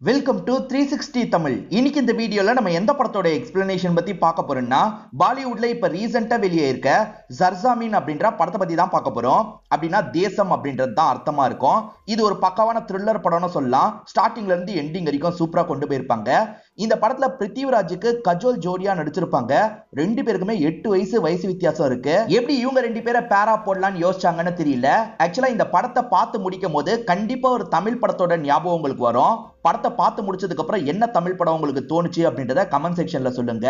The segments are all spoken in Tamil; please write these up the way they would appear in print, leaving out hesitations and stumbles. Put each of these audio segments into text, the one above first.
Welcome to 360 Tamil. இன்னைக்கு இந்த வீடியோல நம்ம எந்த படத்தோட எக்ஸ்பிளனேஷன் பத்தி பார்க்க போறோம்னா, பாலிவுட்ல இப்ப ரீசெண்டா வெளியே இருக்க ஜர்சாமீன் அப்படின்ற படத்தை பத்தி தான் பார்க்க போறோம். அப்படின்னா தேசம் அப்படின்றது தான் அர்த்தமா இருக்கும். இது ஒரு பக்காவான த்ரில்லர் படம்னு சொல்லலாம். ஸ்டார்டிங்ல இருந்து எண்டிங் வரைக்கும் சூப்பரா கொண்டு போயிருப்பாங்க. இந்த படத்துல பிருத்திவிராஜுக்கு கஜோல் ஜோடியா நடிச்சிருப்பாங்க. ரெண்டு பேருக்குமே 8 வயசு வித்தியாசம் இருக்கு. எப்படி இவங்க ரெண்டு பேரை பேரா போடலாம்னு யோசிச்சாங்கன்னு தெரியல. ஆக்சுவலா இந்த படத்தை பார்த்து முடிக்கும் போது கண்டிப்பா ஒரு தமிழ் படத்தோட ஞாபகம் உங்களுக்கு வரும். படத்தை பார்த்து முடிச்சதுக்கு அப்புறம் என்ன தமிழ் படம் உங்களுக்கு தோணுச்சு அப்படின்றத கமெண்ட் செக்ஷன்ல சொல்லுங்க.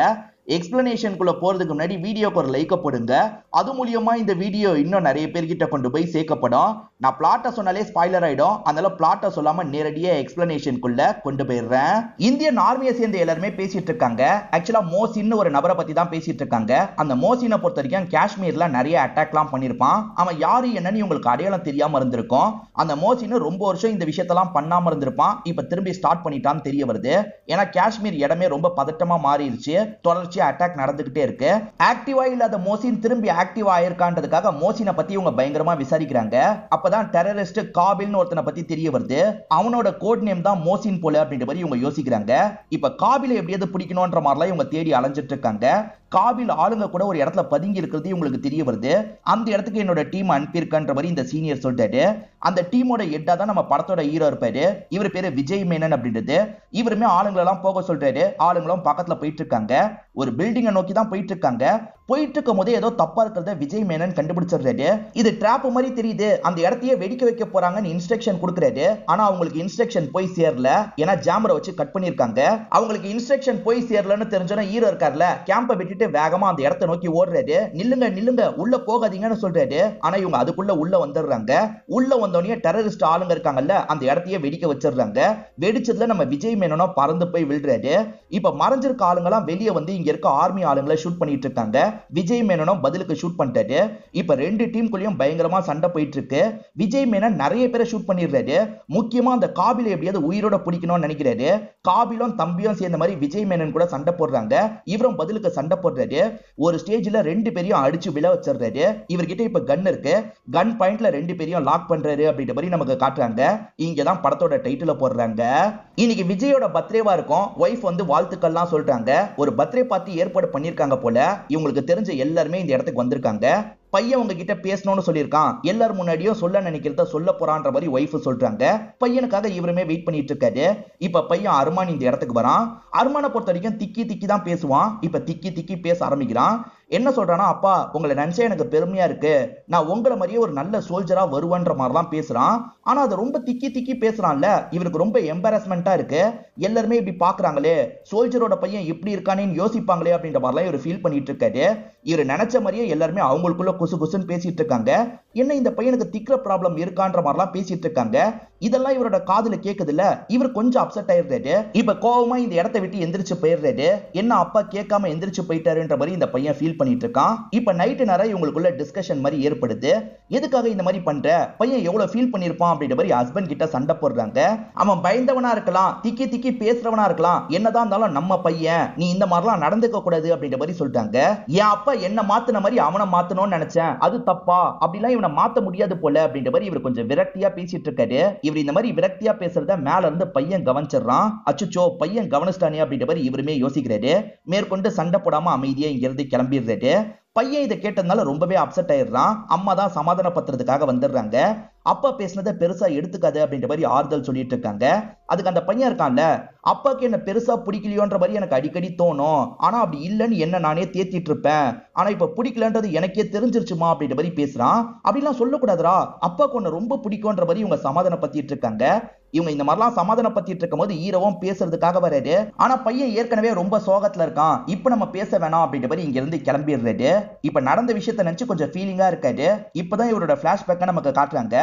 எக்ஸ்பிளனேஷனுக்குள்ள போறதுக்கு முன்னாடி வீடியோக்கு ஒரு லைக் போடுங்க. அது மூலியமா இந்த வீடியோ இன்னும் நிறைய பேர்கிட்ட கொண்டு போய் சேர்க்கப்படும். நான் பிளாட்டை சொன்னாலே ஸ்பாயிலர் ஆயிடும். அதனால பிளாட்டை சொல்லாம நேரடியா எக்ஸ்பிளனேஷனுக்குள்ள கொண்டு போயிடுறேன். இந்தியன் ஆர்மியை சேர்ந்த எல்லாருமே பேசிட்டு இருக்காங்க. ஆக்சுவலா மோசின்னு ஒரு நபரை பத்தி தான் பேசிட்டு இருக்காங்க. அந்த மோசினை பொறுத்த வரைக்கும் காஷ்மீர்ல நிறைய அட்டாக்லாம் பண்ணிருப்பான். அவன் யாரு என்னன்னு உங்களுக்கு அடையாளம் தெரியாம இருந்திருக்கும். அந்த மோசின்னு ரொம்ப வருஷம் இந்த விஷயத்தெல்லாம் பண்ணாம இருந்திருப்பான். இப்ப திரும்பி ஸ்டார்ட் பண்ணிட்டான்னு தெரிய வருது. ஏன்னா காஷ்மீர் இடமே ரொம்ப பதட்டமா மாறிடுச்சு. தொடர்ச்சி அட்டாக் நடந்துகிட்டே இருக்கு. ஆக்டிவா இல்லாத மோசின் திரும்பி ஆக்டிவா ஆயிருக்கான்றதுக்காக மோசினை பத்தி இவங்க பயங்கரமா விசாரிக்கிறாங்க. அப்பதான் டெரரிஸ்ட் காபில்னு ஒருத்தனை பத்தி தெரிய வருது. அவனோட கோட் நேம் தான் மோசின் போல அப்படின்ற மாதிரி இவங்க யோசிக்கிறாங்க. இப்ப காபில எப்படியாவது பிடிக்கணும்ன்ற மாதிரிலாம் இவங்க தேடி அலைஞ்சிட்டு இருக்காங்க. காபில் ஆளுங்க கூட ஒரு இடத்துல பதுங்கி இருக்கிறது உங்களுக்கு தெரிய வருது. அந்த இடத்துக்கு என்னோட டீம் அனுப்பியிருக்கன்ற மாதிரி இந்த சீனியர் சொல்லிட்டாரு. அந்த டீமோட ஹெட்டா தான் நம்ம படத்தோட ஹீரோ இருப்பாரு. இவர் பேரு விஜய் மேனன் அப்படின்றது. இவருமே ஆளுங்களெல்லாம் போக சொல்றாரு. ஆளுங்களும் பக்கத்துல போயிட்டு இருக்காங்க. ஒரு பில்டிங்கை நோக்கி தான் போயிட்டு இருக்காங்க. போயிட்டு இருக்கும் போதே ஏதோ தப்பா இருக்கிறத விஜய் மேனன் கண்டுபிடிச்சிடுறாரு. இது டிராப் மாதிரி தெரியுது, அந்த இடத்தையே வெடிக்க வைக்க போறாங்கன்னு இன்ஸ்ட்ரக்ஷன் கொடுக்குறாரு. ஆனா அவங்களுக்கு இன்ஸ்ட்ரக்ஷன் போய் சேரல. ஏன்னா ஜாமரை வச்சு கட் பண்ணிருக்காங்க. அவங்களுக்கு இன்ஸ்ட்ரக்ஷன் போய் சேரலன்னு தெரிஞ்சோன்னா ஹீரோ இருக்கார்ல, கேம்பை விட்டுட்டு வேகமா அந்த இடத்தை நோக்கி ஓடுறாரு. நில்லுங்க நில்லுங்க, உள்ள போகாதீங்கன்னு சொல்றாரு. ஆனா இவங்க அதுக்குள்ள உள்ள வந்துடுறாங்க. உள்ள வந்தோடனே டெரரிஸ்ட் ஆளுங்க இருக்காங்கல்ல, அந்த இடத்தையே வெடிக்க வச்சிடுறாங்க. வெடிச்சதுல நம்ம விஜய் மேனனும் பறந்து போய் விழுறாரு. இப்ப மறைஞ்சிருக்க ஆளுங்கெல்லாம் வெளியே வந்து இங்க இருக்க ஆர்மி ஆளுங்களை ஷூட் பண்ணிட்டு இருக்காங்க. விஜய் மேனனும் பதிலுக்கு ஷூட் பண்ணிட்டாரு. இப்ப ரெண்டு டீமுக்குள்ளேயும் பயங்கரமா சண்டை போயிட்டு இருக்கு. விஜய் மேனன் நிறைய பேரை ஷூட் பண்ணிடுறாரு. முக்கியமா அந்த காபில எப்படியாவது உயிரோட பிடிக்கணும்னு நினைக்கிறாரு. காபிலும் தம்பியும் சேர்ந்த மாதிரி விஜய் மேனன் கூட சண்டை போடுறாங்க. இவரும் பதிலுக்கு சண்டை போடுறாரு. ஒரு ஸ்டேஜ்ல ரெண்டு பேரையும் அடிச்சு விழ வச்சிடுறாரு. இவர்கிட்ட இப்ப கன் இருக்கு. கன் பாயிண்ட்ல ரெண்டு பேரையும் லாக் பண்றாரு அப்படின்ற மாதிரி நமக்கு காட்டுறாங்க. இங்கதான் படத்தோட டைட்டில போடுறாங்க. இன்னைக்கு விஜயோட பர்த்டேவா இருக்கும். வைஃப் வந்து வாழ்த்துக்கள்லாம் சொல்றாங்க. ஒரு பர்த்டே பார்ட்டி ஏற்பாடு பண்ணிருக்காங்க போல. இவங்களுக்கு தெரிஞ்ச எல்லாருமே இந்த இடத்துக்கு வந்திருக்காங்க. பையன் உங்ககிட்ட பேசணும்னு சொல்லியிருக்கான். எல்லாரும் முன்னாடியும் சொல்ல நினைக்கிறத சொல்ல போறான்ற மாதிரி வைஃப் சொல்றாங்க. பையனுக்காக இவருமே வெயிட் பண்ணிட்டு இருக்காரு. இப்ப பையன் அருமான் இந்த இடத்துக்கு வரான். அருமானை பொறுத்த வரைக்கும் திக்கி தான் பேசுவான். இப்ப திக்கி பேச ஆரம்பிக்கிறான். என்ன சொல்றானா, அப்பா உங்களை நினைச்சா எனக்கு பெருமையா இருக்கு. நான் உங்களை மாதிரியே ஒரு நல்ல சோல்ஜரா வருவன்ற மாதிரிலாம் பேசுறான். ஆனா அதை ரொம்ப திக்கி பேசுறான்ல, இவருக்கு ரொம்ப எம்பாரஸ்மெண்டா இருக்கு. எல்லாருமே இப்படி பாக்குறாங்களே, சோல்ஜரோட பையன் எப்படி இருக்கானேன்னு யோசிப்பாங்களே அப்படின்ற மாதிரிலாம் இவர் ஃபீல் பண்ணிட்டு இருக்காரு. இவர் நினைச்ச மாதிரியே எல்லாருமே அவங்களுக்குள்ள குசுன்னு பேசிட்டு இருக்காங்க. என்ன இந்த பையனுக்கு திக்கிற ப்ராப்ளம் இருக்கான்ற மாதிரிலாம் பேசிட்டு இருக்காங்க. இதெல்லாம் இவரோட காதுல கேக்குது இல்ல, இவர் கொஞ்சம் அப்செட் ஆயிடுறாரு. இப்ப கோவமா இந்த இடத்தை விட்டு எந்திரிச்சு போயிடுறாரு. என்ன அப்பா கேட்காம எந்திரிச்சு போயிட்டாருன்ற மாதிரி இந்த பையன் ஃபீல் பண்ணிட்டு இருக்கான். இப்ப நைட்டு நேரம் இவங்களுக்குள்ள டிஸ்கஷன் மாதிரி ஏற்படுது. எதுக்காக இந்த மாதிரி பண்ற, பையன் எவ்வளவு ஃபீல் பண்ணிருப்பான் அப்படின்ற மாதிரி ஹஸ்பண்ட் கிட்ட சண்டை போடுறாங்க. அவன் பயந்தவனா இருக்கலாம், திக்கி பேசுறவனா இருக்கலாம், என்னதான் இருந்தாலும் நம்ம பையன், நீ இந்த மாதிரிலாம் நடந்துக்க கூடாது அப்படின்ற மாதிரி சொல்றாங்க. என் அப்பா என்ன மாத்தின மாதிரி அவனை மாத்தணும்னு நினைச்சேன், அது தப்பா, அப்படிலாம் இவனை மாத்த முடியாது போல அப்படின்ற மாதிரி இவர் கொஞ்சம் விரக்தியா பேசிட்டு இருக்காரு. இவர் இந்த மாதிரி விரக்தியா பேசுறத மேல இருந்து பையன் கவனிச்சிடறான். அச்சுச்சோ பையன் கவனிச்சிட்டானே அப்படின்ற மாதிரி இவருமே யோசிக்கிறாரு. மேற்கொண்டு சண்டை போடாம அமைதியா இங்க இருந்து கிளம்பிடுறாரு. பையன் இதை கேட்டதுனால ரொம்பவே அப்செட் ஆயிடுறான். அம்மா தான் சமாதானப்படுத்துறதுக்காக வந்துடுறாங்க. அப்பா பேசினதை பெருசா எடுத்துக்காது அப்படின்ற மாதிரி ஆறுதல் சொல்லிட்டு இருக்காங்க. அதுக்கு அந்த பையன் இருக்கான்ல, அப்பாக்கு என்ன பெருசா பிடிக்கலையோன்ற மாதிரி எனக்கு அடிக்கடி தோணும். ஆனா அப்படி இல்லைன்னு என்ன நானே தேத்திட்டு இருப்பேன். ஆனா இப்ப பிடிக்கலன்றது எனக்கே தெரிஞ்சிருச்சுமா அப்படின்ற மாதிரி பேசுறான். அப்படிலாம் சொல்லக்கூடாதுரா, அப்பாக்கு ஒன்னு ரொம்ப பிடிக்கும்ன்ற மாதிரி இவங்க சமாதானப்படுத்திட்டு இருக்காங்க. இவங்க இந்த மாதிரிலாம் சமாதானப்படுத்திட்டு இருக்கும் போது ஹீரோவும் பேசுறதுக்காக வராரு. ஆனா பையன் ஏற்கனவே ரொம்ப சோகத்துல இருக்கான். இப்ப நம்ம பேச வேணாம் அப்படின்ற மாதிரி இங்க இருந்து கிளம்பிடுறாரு. இப்ப நடந்த விஷயத்த நினைச்சு கொஞ்சம் ஃபீலிங்கா இருக்காரு. இப்பதான் இவரோட பிளாஷ்பேக்கை நமக்கு காட்டுறாங்க.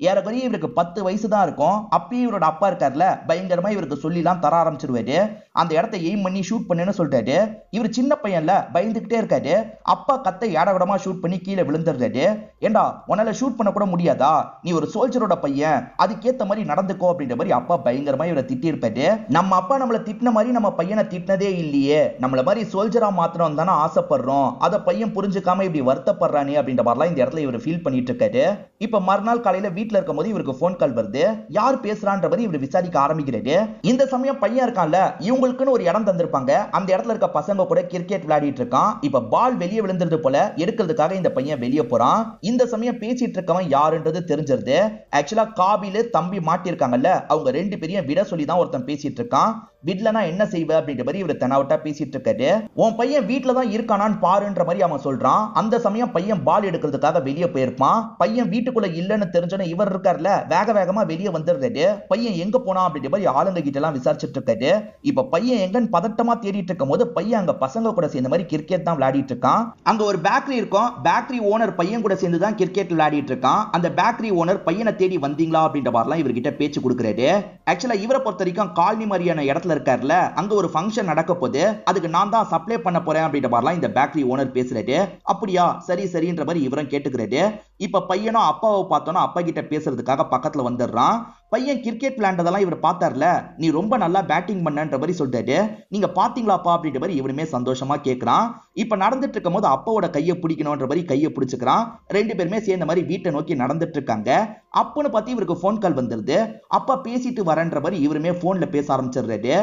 ஏறக்குறைய இவருக்கு 10 வயசு தான் இருக்கும். அப்பயும் இவரோட அப்பா இருக்காருல, பயங்கரமா இவருக்கு சொல்லிலாம் தர ஆரம்பிச்சிருவாரு. அந்த இடத்தை எய்ம் பண்ணி ஷூட் பண்ணுன்னு சொல்றாரு. இவர் சின்ன பையன்ல பயந்துகிட்டே இருக்காரு. அப்பா கத்தை ஏடவிடமா ஷூட் பண்ணி கீழே விழுந்துடுறாரு. ஏண்டா உன்னால ஷூட் பண்ண கூட முடியாதா, நீ ஒரு சோல்ஜரோட பையன், அதுக்கேத்த மாதிரி நடந்துக்கோ அப்படின்னு அப்படின்ற மாதிரி அப்பா பயங்கரமா இவரை திட்டி இருப்பாரு. நம்ம அப்பா நம்மள திட்டின மாதிரி நம்ம பையனை திட்டினதே இல்லையே, நம்மள மாதிரி சோல்ஜரா மாத்திரம் தானே ஆசைப்படுறோம், அத பையன் புரிஞ்சுக்காம இப்படி வருத்தப்படுறானே அப்படின்ற மாதிரிலாம் இந்த இடத்துல இவர் ஃபீல் பண்ணிட்டு இருக்காரு. இப்ப மறுநாள் காலையில வீட்டுல இருக்கும் போது இவருக்கு போன் கால் வருது. யார் பேசுறான்ற மாதிரி இவர் விசாரிக்க ஆரம்பிக்கிறாரு. இந்த சமயம் பையன் இருக்கான்ல, இவங்களுக்குன்னு ஒரு இடம் தந்திருப்பாங்க, அந்த இடத்துல இருக்க பசங்க கூட கிரிக்கெட் விளையாடிட்டு இருக்கான். இப்ப பால் வெளியே விழுந்துருது போல, எடுக்கிறதுக்காக இந்த பையன் வெளியே போறான். இந்த சமயம் பேசிட்டு இருக்கவன் யாருன்றது தெரிஞ்சிருது. ஆக்சுவலா காபில தம்பி மாட்டிருக்காங்கல்ல, அவங்க ரெண்டு பேரையும் விட சொல்லி தான் ஒருத்தன் பேசிட்டு இருக்கான். விடலனா என்ன செய்வ அப்படின்ற மாதிரி இவர் தெனாவட்டா பேசிட்டு இருக்காரு. உன் பையன் வீட்டுல தான் இருக்கானான்னு பாருன்ற மாதிரி அவன் சொல்றான். அந்த சமயம் பையன் பால் எடுக்கிறதுக்காக வெளியே போயிருப்பான். பையன் வீட்டுக்குள்ள இல்லன்னு தெரிஞ்சோன்னு இவர் இருக்கார்ல, வேக வேகமா வெளியே வந்துடுறாரு. பையன் எங்க போனா அப்படின்ற மாதிரி ஆளுங்க கிட்ட எல்லாம் விசாரிச்சுட்டு இருக்காரு. இப்ப பையன் எங்கன்னு பதட்டமா தேடிட்டு இருக்கும் போது பையன் அங்க பசங்க கூட சேர்ந்த மாதிரி கிரிக்கெட் தான் விளையாடிட்டு இருக்கான். அங்க ஒரு பேக்கரி இருக்கும், பேக்கரி ஓனர் பையன் கூட சேர்ந்து தான் கிரிக்கெட் விளையாடிட்டு இருக்கான். அந்த பேக்கரி ஓனர் பையனை தேடி வந்தீங்களா அப்படின்ற மாதிரிலாம் இவர்கிட்ட பேச்சு கொடுக்குறாரு. ஆக்சுவலா இவரை பொறுத்த வரைக்கும் காலனி மாதிரியான இடத்துல இருக்காருல, அங்க ஒரு ஃபங்க்ஷன் நடக்க போது, அதுக்கு நான் தான் சப்ளை பண்ண போறேன் அப்படின்ற மாதிரிலாம் இந்த பேக்கரி ஓனர் பேசுறாரு. அப்படியா, சரி சரின்ற மாதிரி இவரும் கேட்டுக்கிறாரு. இப்ப பையனும் அப்பாவை பார்த்தோன்னா அப்பா கிட்ட பேசுறதுக்காக பக்கத்துல வந்துடுறான். பையன் கிரிக்கெட் விளையாண்டதெல்லாம் இவர் பார்த்தார்ல, நீ ரொம்ப நல்லா பேட்டிங் பண்ணன்ற மாதிரி சொல்லிட்டாரு. நீங்க பாத்தீங்களாப்பா அப்படின்ற மாதிரி இவனுமே சந்தோஷமா கேட்கிறான். இப்ப நடந்துட்டு இருக்கும் போது அப்பாவோட கையை பிடிக்கணும்ன்ற மாதிரி கையை பிடிச்சுக்கிறான். ரெண்டு பேருமே சேர்ந்த மாதிரி வீட்டை நோக்கி நடந்துட்டு இருக்காங்க. அப்பன்னு பார்த்து இவருக்கு போன் கால் வந்துருது. அப்பா பேசிட்டு வரன்ற மாதிரி இவருமே போன்ல பேச ஆரம்பிச்சிடுறாரு.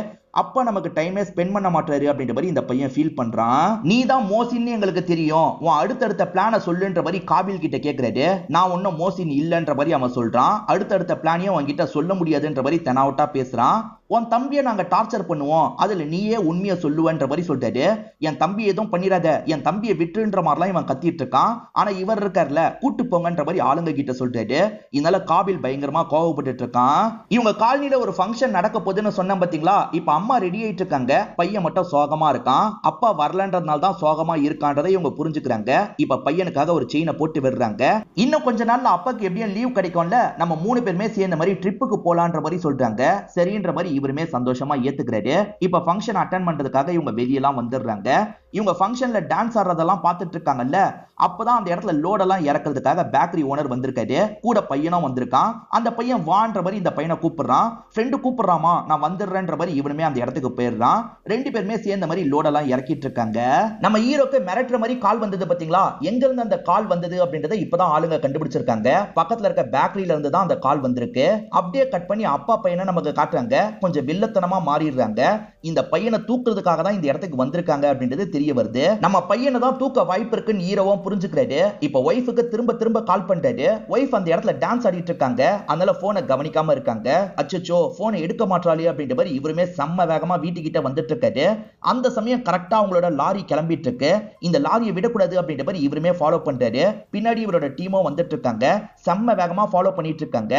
அப்பா நமக்கு டைமே ஸ்பெண்ட் பண்ண மாட்டாரு அப்படின்ற மாதிரி இந்த பையன் ஃபீல் பண்றான். நீ தான் மோசின்னு எங்களுக்கு தெரியும், உன் அடுத்தடுத்த பிளான சொல்லுன்ற மாதிரி காபில் கிட்ட கேட்கிறாரு. நான் ஒன்னும் மோசின் இல்லன்ற மாதிரி அவன் சொல்றான். அடுத்தடுத்த பிளானையும் அவன்கிட்ட சொல்ல முடியாதுன்ற மாதிரி தெனாவட்டா பேசுறான். உன் தம்பியை நாங்க டார்ச்சர் பண்ணுவோம், அதுல நீயே உண்மையை சொல்லுவன்ற மாதிரி சொல்லிட்டாரு. என் தம்பி எதுவும் பண்ணிடாத, என் தம்பியை விட்டுன்ற மாதிரிலாம் இவன் கத்திட்டு இருக்கான். ஆனா இவர் இருக்கார்ல, கூட்டு போங்கன்ற மாதிரி ஆளுங்க கிட்ட சொல்லிட்டாரு. இதனால காபில் பயங்கரமா கோவப்பட்டு இருக்கான். இவங்க காலனில ஒரு ஃபங்க்ஷன் நடக்க போகுதுன்னு சொன்ன பாத்தீங்களா, இப்ப அம்மா ரெடி ஆயிட்டு இருக்காங்க. பையன் மட்டும் சோகமா இருக்கான். அப்பா வரலன்றதுனால தான் சோகமா இருக்கான்றதை இவங்க புரிஞ்சுக்கிறாங்க. இப்ப பையனுக்காக ஒரு செயினை போட்டு விடுறாங்க. இன்னும் கொஞ்ச நாள்ல அப்பாக்கு எப்படியும் லீவ் கிடைக்கும்ல, நம்ம 3 பேருமே சேர்ந்த மாதிரி ட்ரிப்புக்கு போலான்ற மாதிரி சொல்றாங்க. சரின்ற மாதிரி இவருமே சந்தோஷமா ஏத்துக்கிறாரு. இப்ப ஃபங்க்ஷன் அட்டெண்ட் பண்றதுக்காக இவங்க வெளியெல்லாம் வந்துடுறாங்க. இவங்க ஃபங்க்ஷன்ல டான்ஸ் ஆடுறதெல்லாம் பார்த்துட்டு இருக்காங்கல்ல, அப்பதான் அந்த இடத்துல லோடெல்லாம் இறக்குறதுக்காக பேக்கரி ஓனர் வந்திருக்காரு. கூட பையனும் வந்திருக்கான். அந்த பையன் வான்ற மாதிரி இந்த பையனை கூப்பிடுறான். ஃப்ரெண்டு கூப்பிடுறாமா, நான் வந்துடுறேன்ற மாதிரி இவனுமே அந்த இடத்துக்கு போயிடுறான். ரெண்டு பேருமே சேர்ந்த மாதிரி லோடெல்லாம் இறக்கிட்டு இருக்காங்க. நம்ம ஹீரோக்கு மிரட்டுற மாதிரி கால் வந்தது பாத்தீங்களா, எங்க இருந்து அந்த கால் வந்தது அப்படின்றத இப்பதான் ஆளுங்க கண்டுபிடிச்சிருக்காங்க. பக்கத்துல இருக்க பேக்கரியில இருந்து தான் அந்த கால் வந்திருக்கு. அப்படியே கட் பண்ணி அப்பா பையனை நமக்கு காட்டுறாங்க. கொஞ்சம் வில்லத்தனமா மாறிடுறாங்க. இந்த பையனை தூக்குறதுக்காக தான் இந்த இடத்துக்கு வந்திருக்காங்க அப்படின்றது தெரிய வருது. நம்ம பையனை தான் தூக்க வாய்ப்பு இருக்குன்னு ஹீரோவும் புரிஞ்சுக்கிறாரு. இப்ப ஒய்ஃபுக்கு திரும்ப திரும்ப கால் பண்றாரு. ஒய்ஃப் அந்த இடத்துல டான்ஸ் ஆடிட்டு இருக்காங்க. அதனால போனை கவனிக்காம இருக்காங்க. அச்சச்சோ போனை எடுக்க மாட்டாளே அப்படின்ற மாதிரி இவருமே செம்ம வேகமா வீட்டுக்கிட்ட வந்துட்டு இருக்காரு. அந்த சமயம் கரெக்டா அவங்களோட லாரி கிளம்பிட்டு இருக்கு. இந்த லாரியை விடக்கூடாது அப்படின்ற மாதிரி இவருமே ஃபாலோ பண்றாரு. பின்னாடி இவரோட டீமும் வந்துட்டு இருக்காங்க. செம்ம வேகமா ஃபாலோ பண்ணிட்டு இருக்காங்க.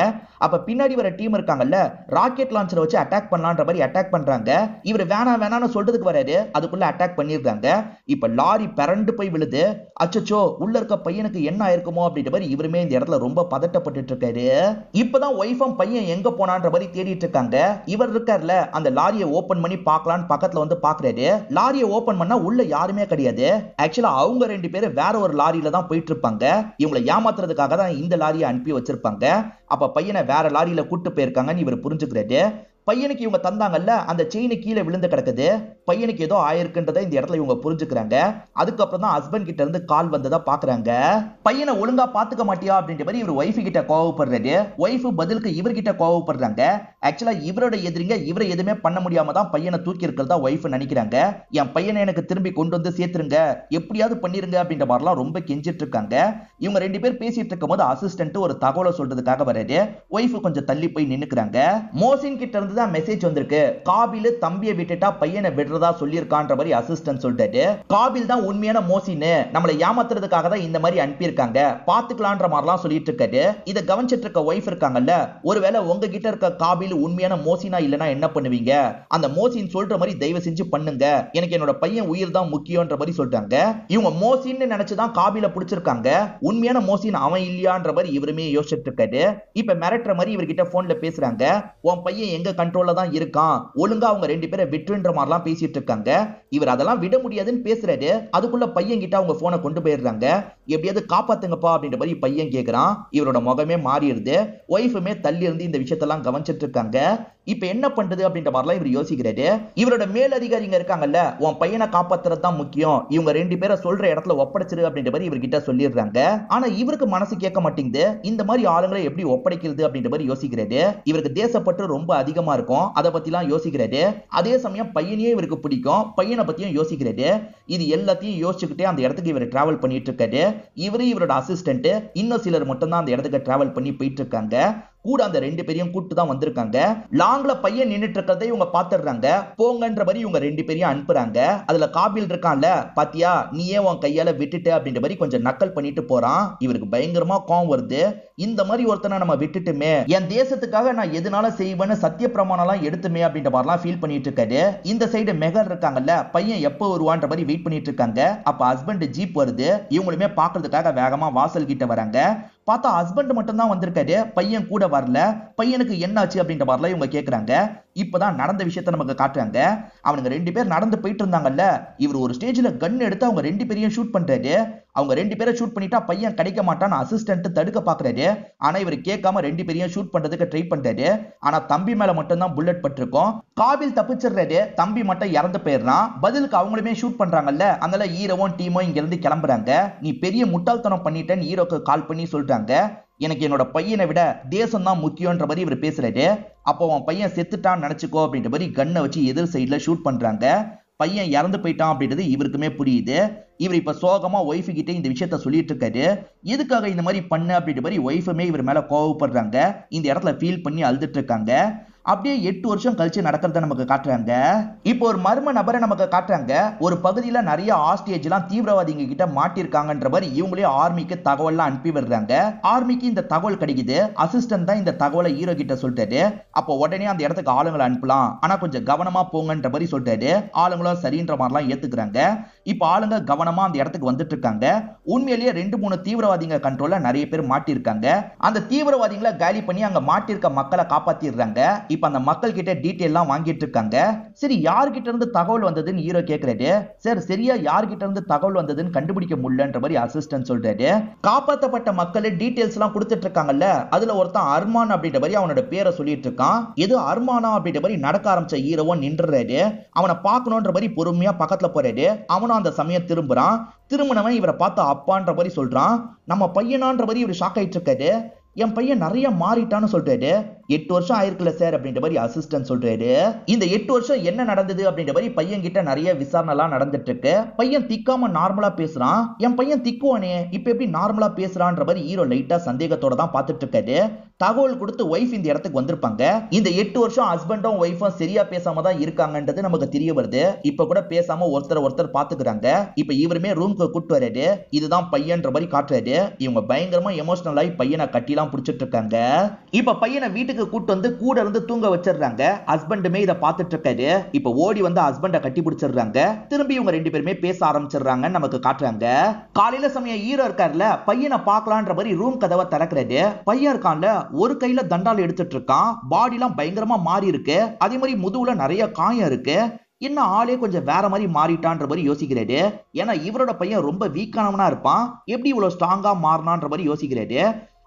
அப்ப பின்னாடி வர டீம் இருக்காங்கல்ல, ராக்கெட் லான்ச்சரை வச்சு அட்டாக் பண்ணலான்ற மாதிரி அட்டாக் பண்றாங்க. இவர் வேணான்னு சொல்றதுக்கு வராரு. அதுக்குள்ள அட்டாக் பண்ணிருக்காங்க. இப்ப லாரி பரண்டு போய் விழுது. அச்சச்சோ உள்ள இருக்க பையனுக்கு என்ன ஆயிருக்குமோ அப்படின்ற மாதிரி இவருமே இந்த இடத்துல ரொம்ப பதட்டப்பட்டு இருக்காரு. இப்பதான் ஒய்ஃபும் பையன் எங்க போனான்ற மாதிரி தேடிட்டு இருக்காங்க. இவர் இருக்கார்ல, அந்த லாரியை ஓபன் பண்ணி பார்க்கலான்னு பக்கத்துல வந்து பாக்குறாரு. லாரியை ஓபன் பண்ணா உள்ள யாருமே கிடையாது. ஆக்சுவலா அவங்க ரெண்டு பேரும் வேற ஒரு லாரியில தான் போயிட்டு இருப்பாங்க. இவங்களை ஏமாத்துறதுக்காக தான் இந்த லாரியை அனுப்பி வச்சிருப்பாங்க. அப்ப பையனை வேற லாரியில கூட்டு போயிருக்காங்கன்னு இவர் புரிஞ்சுக்கிறாரு. பையனுக்கு இவங்க தந்தாங்கல்ல, அந்த செயின் கீழே விழுந்து கிடக்குது. பையனுக்கு ஏதோ ஆயிருக்குன்றதை இந்த இடத்துல இவங்க புரிஞ்சுக்கிறாங்க. அதுக்கப்புறம் தான் ஹஸ்பண்ட் கிட்ட இருந்து கால் வந்ததா பாக்குறாங்க. பையனை ஒழுங்கா பாத்துக்க மாட்டியா அப்படின்ற மாதிரி இவர் ஒய்ஃபு கிட்ட கோவப்படுறாரு. ஒய்ஃபு பதிலுக்கு இவர்கிட்ட கோவப்படுறாங்க. ஆக்சுவலா இவரோட எதிரிங்க இவரை எதுவுமே பண்ண முடியாம தான் பையனை தூக்கி இருக்கிறதா ஒய்ஃபு நினைக்கிறாங்க. என் பையனை எனக்கு திரும்பி கொண்டு வந்து சேர்த்துருங்க, எப்படியாவது பண்ணிருங்க அப்படின்ற மாதிரிலாம் ரொம்ப கெஞ்சிட்டு இருக்காங்க. இவங்க ரெண்டு பேர் பேசிட்டு இருக்கும் போது அசிஸ்டன்ட் ஒரு தகவலை சொல்றதுக்காக வராரு. ஒய்ஃபு கொஞ்சம் தள்ளி போய் நின்னுக்கிறாங்க. மோசின் கிட்ட இருந்து தான் மெசேஜ் வந்திருக்கு. காபில் தம்பியை விட்டுட்டா பையனை விடுறதா சொல்லியிருக்கான்ற மாதிரி அசிஸ்டன்ட் சொல்லிட்டாரு. காபில் தான் உண்மையான மோசின்னு, நம்மளை ஏமாத்துறதுக்காக தான் இந்த மாதிரி அனுப்பியிருக்காங்க, பாத்துக்கலான்ற மாதிரிலாம் சொல்லிட்டு இருக்காரு. இதை கவனிச்சிட்டு இருக்க ஒய்ஃப் இருக்காங்கல்ல, ஒருவேளை உங்ககிட்ட இருக்க காபில் உண்மையான மோசினா இல்லைன்னா என்ன பண்ணுவீங்க, அந்த மோசின் சொல்ற மாதிரி தயவு செஞ்சு பண்ணுங்க, எனக்கு என்னோட பையன் உயிர் தான் முக்கியம்ன்ற மாதிரி சொல்றாங்க. இவங்க மோசின்னு நினைச்சுதான் காபில பிடிச்சிருக்காங்க. உண்மையான மோசின் அவன் இல்லையான்ற மாதிரி இவருமே யோசிச்சுட்டு இருக்காரு. இப்ப மிரட்டுற மாதிரி இவர்கிட்ட போன்ல பேசுறாங்க. உன் பையன் எங்க கண்ட்ரோல்ல தான் இருக்கான், ஒழுங்கா அவங்க ரெண்டு பேரை விட்டுன்ற மாதிரிலாம் பேசிட்டு இருக்காங்க. இவர் அதெல்லாம் விட முடியாதுன்னு பேசுறாரு. அதுக்குள்ள பையன் கிட்ட அவங்க போனை கொண்டு போயிடுறாங்க. எப்படியாவது காப்பாத்துங்கப்பா அப்படின்ற மாதிரி பையன் கேக்குறான். இவரோட முகமே மாறிடுது. ஒய்ஃபுமே தள்ளி இருந்து இந்த விஷயத்தெல்லாம் கவனிச்சிட்டு இருக்காங்க. இப்ப என்ன பண்றது அப்படின்ற மாதிரிலாம் இவர் யோசிக்கிறாரு. இவரோட மேலதிகாரிங்க இருக்காங்கல்ல, உன் பையனை காப்பாத்துறது தான் முக்கியம், இவங்க ரெண்டு பேரை சொல்ற இடத்துல ஒப்படைச்சிரு அப்படின்ற மாதிரி இவர்கிட்ட சொல்லிடுறாங்க. ஆனா இவருக்கு மனசு கேட்க மாட்டேங்குது. இந்த மாதிரி ஆளுங்களை எப்படி ஒப்படைக்கிறது அப்படின்ற மாதிரி யோசிக்கிறாரு. இவருக்கு தேசப்பற்று ரொம்ப அதிகமா இருக்கும். அதை பத்தி எல்லாம் யோசிக்கிறாரு. அதே சமயம் பையனையே இவருக்கு பிடிக்கும். பையனை பத்தியும் யோசிக்கிறாரு. இது எல்லாத்தையும் யோசிச்சுக்கிட்டே அந்த இடத்துக்கு இவர் டிராவல் பண்ணிட்டு இருக்காரு. இவரு இவரோட அசிஸ்டன்ட் இன்னும் சிலர் மட்டும் தான் அந்த இடத்துக்கு டிராவல் பண்ணி போயிட்டு இருக்காங்க. கூட அந்த ரெண்டு பேரையும் கூட்டு தான் வந்திருக்காங்க. லாங்ல பையன் நின்னுட்டு இருக்கறதை இவங்க பாத்துறாங்க. போங்கன்ற மாதிரி இவங்க ரெண்டு பேரையும் அனுப்புறாங்க. அதுல காபில் இருக்கான்ல, பாத்தியா நீயே உன் கையால விட்டுட்டு அப்படின்ற மாதிரி கொஞ்சம் நக்கல் பண்ணிட்டு போறான். இவருக்கு பயங்கரமா கோவம் வருது. இந்த மாதிரி ஒருத்தனை நம்ம விட்டுட்டுமே, என் தேசத்துக்காக நான் எதுனால செய்வேன்னு சத்திய பிரமாணம் எடுத்துமே அப்படின்ற மாதிரிலாம் ஃபீல் பண்ணிட்டு இருக்காரு. இந்த சைடு மெகர் இருக்காங்கல்ல, பையன் எப்போ வருவான்ற மாதிரி வெயிட் பண்ணிட்டு இருக்காங்க. அப்ப ஹஸ்பண்ட் ஜீப் வருது. இவங்களுமே பாக்குறதுக்காக வேகமா வாசல் கிட்ட வராங்க. பார்த்தா ஹஸ்பண்ட் மட்டும் தான் வந்திருக்காரு. பையன் கூட வரல. பையனுக்கு என்னாச்சு அப்படின்ற மாதிரிலாம் இவங்க கேக்குறாங்க. இப்பதான் நடந்த விஷயத்தை நமக்கு காட்டுறாங்க. அவனுங்க ரெண்டு பேர் நடந்து போயிட்டு இருந்தாங்கல்ல, இவர் ஒரு ஸ்டேஜ்ல கன் எடுத்து அவங்க ரெண்டு பேரையும் ஷூட் பண்றாரு. அவங்க ரெண்டு பேரை ஷூட் பண்ணிட்டா பையன் கிடைக்க மாட்டான்னு அசிஸ்டன்ட் தடுக்க பாக்குறாரு. ஆனா இவர் கேட்காம ரெண்டு பேரையும் ஷூட் பண்றதுக்கு ட்ரை பண்றாரு. ஆனா தம்பி மேல மட்டும் தான் புல்லட் பட்டிருக்கும். காபில் தப்பிச்சிடுறாரு. தம்பி மட்டும் இறந்து போயிடுறான். பதிலுக்கு அவங்களுமே ஷூட் பண்றாங்கல்ல, அதனால ஹீரோவும் டீமும் இங்க இருந்து கிளம்புறாங்க. நீ பெரிய முட்டாள்தனம் பண்ணிட்டேன்னு ஹீரோக்கு கால் பண்ணி சொல்றாங்க. எனக்கு என்னோட பையனை விட தேசம் தான் முக்கியன்ற மாதிரி இவர் பேசுறாரு. அப்போ உன் பையன் செத்துட்டான்னு நினைச்சுக்கோ அப்படின்ற மாதிரி கன்னை வச்சு எதிர் சைட்ல ஷூட் பண்றாங்க. பையன் இறந்து போயிட்டான் அப்படின்றது இவருக்குமே புரியுது. இவர் இப்ப சோகமா ஒய்ஃபு கிட்ட இந்த விஷயத்த சொல்லிட்டு இருக்காரு. எதுக்காக இந்த மாதிரி பண்ண அப்படின்ற மாதிரி ஒய்ஃபுமே இவர் மேல கோவப்படுறாங்க. இந்த இடத்துல ஃபீல் பண்ணி அழுதுட்டு இருக்காங்க. அப்படியே 8 வருஷம் கழிச்சு நடக்கிறத நமக்கு காட்டுறாங்க. இப்போ ஒரு மர்ம நபரை நமக்கு காட்டுறாங்க. ஒரு பகுதியில நிறைய ஹாஸ்டேஜ் எல்லாம் தீவிரவாதிங்க கிட்ட மாட்டிருக்காங்கன்ற மாதிரி இவங்களே ஆர்மிக்கு தகவல்லாம் அனுப்பி விடுறாங்க. ஆர்மிக்கு இந்த தகவல் கிடைக்குது. அசிஸ்டன்ட் தான் இந்த தகவலை ஹீரோ கிட்ட சொல்லிட்டாரு. அப்போ உடனே அந்த இடத்துக்கு ஆளுங்களை அனுப்பலாம், ஆனா கொஞ்சம் கவனமா போங்கன்ற மாதிரி சொல்லிட்டாரு. ஆளுங்களும் சரின்ற மாதிரிலாம் ஏத்துக்கிறாங்க. இப்ப ஆளுங்க கவனமா அந்த இடத்துக்கு வந்துட்டு இருக்காங்க. உண்மையிலேயே 2-3 தீவிரவாதிங்க கண்ட்ரோல்ல நிறைய பேர் மாட்டிருக்காங்க. அந்த தீவிரவாதிகளை காலி பண்ணி அங்க மாட்டிருக்க மக்களை காப்பாத்திடுறாங்க. இப்ப அந்த மக்கள் கிட்ட டீடைல் எல்லாம் வாங்கிட்டு இருக்காங்க. சரி, யார்கிட்ட இருந்து தகவல் வந்ததுன்னு ஹீரோ கேக்குறாரு. சார், சரியா யார்கிட்ட இருந்து தகவல் வந்ததுன்னு கண்டுபிடிக்க முடியலன்ற மாதிரி அசிஸ்டன்ட் சொல்றாரு. காப்பாற்றப்பட்ட மக்கள் டீடைல்ஸ் எல்லாம் கொடுத்துட்டு இருக்காங்கல்ல, அதுல ஒருத்தன் அர்மான் அப்படின்ற மாதிரி அவனோட பேரை சொல்லிட்டு இருக்கான். எது அர்மானா அப்படின்ற மாதிரி நடக்க ஆரம்பிச்ச ஹீரோவும் நின்றுறாரு. அவனை பார்க்கணுன்ற மாதிரி பொறுமையா பக்கத்துல போறாரு. அவனும் அந்த சமயம் திரும்புறான். திரும்பினவன் இவரை பார்த்து அப்பான்ற மாதிரி சொல்றான். நம்ம பையனான்ற மாதிரி இவர் ஷாக் ஆயிட்டு இருக்காரு. என் பையன் நிறைய மாறிட்டான்னு சொல்றாரு. 8 வருஷம் ஆயிருக்குல்ல சார் அப்படின்ற மாதிரி அசிஸ்டன்ட் சொல்றாரு. இந்த 8 வருஷம் என்ன நடந்தது அப்படின்ற மாதிரி பையன் கிட்ட நிறைய விசாரணை எல்லாம் நடந்துட்டு இருக்கு. பையன் திக்காம நார்மலா பேசுறான். என் பையன் திக்குவானே, இப்ப எப்படி நார்மலா பேசுறான்ற மாதிரி ஹீரோ லைட்டா சந்தேகத்தோட தான் பார்த்துட்டு இருக்காரு. தகவல் கொடுத்து ஒய்ஃப் இந்த இடத்துக்கு வந்திருப்பாங்க. இந்த 8 வருஷம் ஹஸ்பண்டும் ஒய்ஃபும் சரியா பேசாம தான் இருக்காங்கன்றது நமக்கு தெரிய வருது. இப்ப கூட பேசாம ஒருத்தர் பாத்துக்கிறாங்க. இப்ப இவருமே ரூம்க்கு கூட்டு வராரு. இதுதான் பையன்ற மாதிரி காட்டுறாரு. இவங்க பயங்கரமா எமோஷனல் ஆகி பையனை கட்டிலாம் பிடிச்சிட்டு இருக்காங்க. இப்ப பையனை வீட்டுக்கு கூட்டு வந்து கூட இருந்து தூங்க வச்சிடுறாங்க. ஹஸ்பண்டுமே இதை பார்த்துட்டு இருக்காரு. இப்ப ஓடி வந்து ஹஸ்பண்டை கட்டி பிடிச்சிடுறாங்க. திரும்பி இவங்க ரெண்டு பேருமே பேச ஆரம்பிச்சிடுறாங்கன்னு நமக்கு காட்டுறாங்க. காலையில சமயம் ஹீரோ இருக்காருல, பையனை பார்க்கலான்ற மாதிரி ரூம் கதவை திறக்கிறாரு. பையன் இருக்கான்ல, ஒரு கையில தண்டால் எடுத்துட்டு இருக்கான். பாடி எல்லாம் பயங்கரமா மாறி இருக்கு. அதே மாதிரி முதுகுல நிறைய காயம் இருக்கு. என்ன ஆளே கொஞ்சம் வேற மாதிரி மாறிட்டான்ற மாதிரி யோசிக்கிறாரு. ஏன்னா இவரோட பையன் ரொம்ப வீக்கானவனா இருப்பான். எப்படி இவ்வளவு ஸ்ட்ராங்கா மாறினான்ற மாதிரி யோசிக்கிறாரு.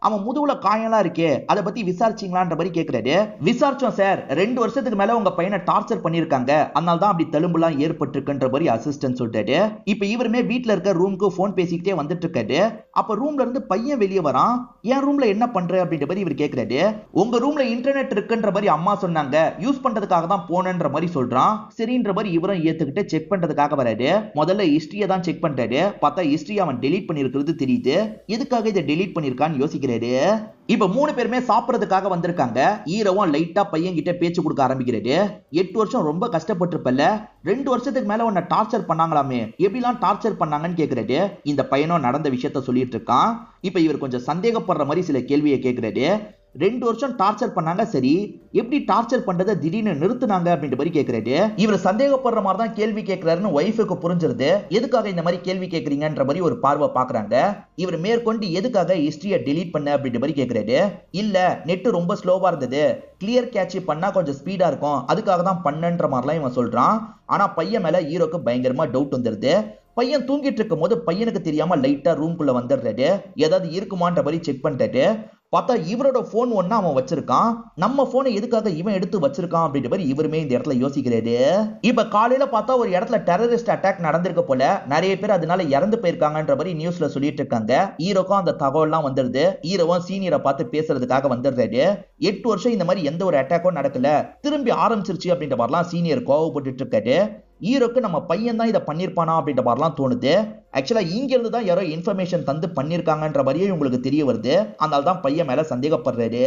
அவன் முதுகுல காயெல்லாம் இருக்கே, அதை பத்தி விசாரிச்சீங்களான்ற மாதிரி கேக்குறாரு. விசாரிச்சோம் சார், 2 வருஷத்துக்கு மேல உங்க பையனை டார்ச்சர் பண்ணிருக்காங்க, அதனால தான் அப்படி தழும்புலாம் ஏற்பட்டிருக்குன்ற மாதிரி அசிஸ்டன்ட் சொல்றாரு. இப்ப இவருமே வீட்டுல இருக்க ரூமுக்கு போன் பேசிக்கிட்டே வந்துட்டு இருக்காரு. அப்ப ரூம்ல இருந்து பையன் வெளியே வரான். என் ரூம்ல என்ன பண்ற அப்படின்ற மாதிரி இவர் கேக்குறாரு. உங்க ரூம்ல இன்டர்நெட் இருக்குன்ற மாதிரி அம்மா சொன்னாங்க, யூஸ் பண்றதுக்காக தான் போனன்ற மாதிரி சொல்றான். சரின்ற மாதிரி இவரும் ஏத்துக்கிட்டு செக் பண்றதுக்காக வராரு. முதல்ல ஹிஸ்டரியை தான் செக் பண்றாரு. பார்த்தா ஹிஸ்டரி அவன் டெலீட் பண்ணிருக்கிறது தெரியுது. எதுக்காக இதை டெலீட் பண்ணிருக்கான்னு யோசிக்கிறாரு. இப்ப 3 பேருமே சாப்பிடுறதுக்காக வந்திருக்காங்க. ஹீரோவும் லைட்டா பையன் கிட்ட பேச்சு கொடுக்க ஆரம்பிக்கிறாரு. 8 வருஷம் ரொம்ப கஷ்டப்பட்டிருப்பல்ல, 2 வருஷத்துக்கு மேல உன்னை டார்ச்சர் பண்ணாங்களாமே, எப்படிலாம் டார்ச்சர் பண்ணாங்கன்னு கேக்குறாரு. இந்த பையனும் நடந்த விஷயத்த சொல்லிட்டு இருக்கான். இப்ப இவர் கொஞ்சம் சந்தேகப்படுற மாதிரி சில கேள்வியை கேட்கிறாரு. 2 வருஷம் டார்ச்சர் பண்ணாங்க, சரி எப்படி டார்ச்சர் பண்றதை திடீர்னு நிறுத்துனாங்க அப்படின்ற மாதிரி கேட்கிறாரு. இவர் சந்தேகப்படுற மாதிரி தான் கேள்வி கேட்கிறாருன்னு ஒய்ஃபுக்கு புரிஞ்சிருது. எதுக்காக இந்த மாதிரி கேள்வி கேட்கறீங்கன்ற மாதிரி ஒரு பார்வை பாக்குறாங்க. இவர் மேற்கொண்டு எதுக்காக ஹிஸ்டரியை டெலீட் பண்ண அப்படின்ற மாதிரி கேட்கிறாரு. இல்ல நெட் ரொம்ப ஸ்லோவா இருந்தது, கிளியர் கேட்ச் பண்ணா கொஞ்சம் ஸ்பீடா இருக்கும், அதுக்காக தான் பண்ணன்ற மாதிரிலாம் இவன் சொல்றான். ஆனா பையன் மேல ஹீரோக்கு பயங்கரமா டவுட் வந்துருது. பையன் தூங்கிட்டு இருக்கும் போது பையனுக்கு தெரியாம லைட்டா ரூம்குள்ள வந்துடுறாரு. ஏதாவது இருக்குமான்ற மாதிரி செக் பண்ணிட்டாரு. பார்த்தா இவரோட போன் ஒண்ணு அவன் வச்சிருக்கான். நம்ம போனை எதுக்காக இவன் எடுத்து வச்சிருக்கான் அப்படின்ற மாதிரி இவருமே இந்த இடத்துல யோசிக்கிறாரு. இப்ப காலையில பார்த்தா ஒரு இடத்துல டெரரிஸ்ட் அட்டாக் நடந்திருக்க போல, நிறைய பேர் அதனால இறந்து போயிருக்காங்கன்ற மாதிரி நியூஸ்ல சொல்லிட்டு இருக்காங்க. ஹீரோக்கும் அந்த தகவல்லாம் வந்துருது. ஹீரோவும் சீனியரை பார்த்து பேசுறதுக்காக வந்துடுறாரு. 8 வருஷம் இந்த மாதிரி எந்த ஒரு அட்டாக்கும் நடக்கல, திரும்பி ஆரம்பிச்சிருச்சு அப்படின்ற மாதிரிலாம் சீனியர் கோவப்பட்டு இருக்காரு. ஹீரோக்கு நம்ம பையன் தான் இதை பண்ணிருப்பானா அப்படின்ற மாதிரிலாம் தோணுது. ஆக்சுவலா இங்க இருந்து தான் யாரோ இன்ஃபர்மேஷன் தந்து பண்ணிருக்காங்கன்ற மாதிரியே உங்களுக்கு தெரிய வருது. அதனால தான் பையன் மேல சந்தேகப்படுறாரு.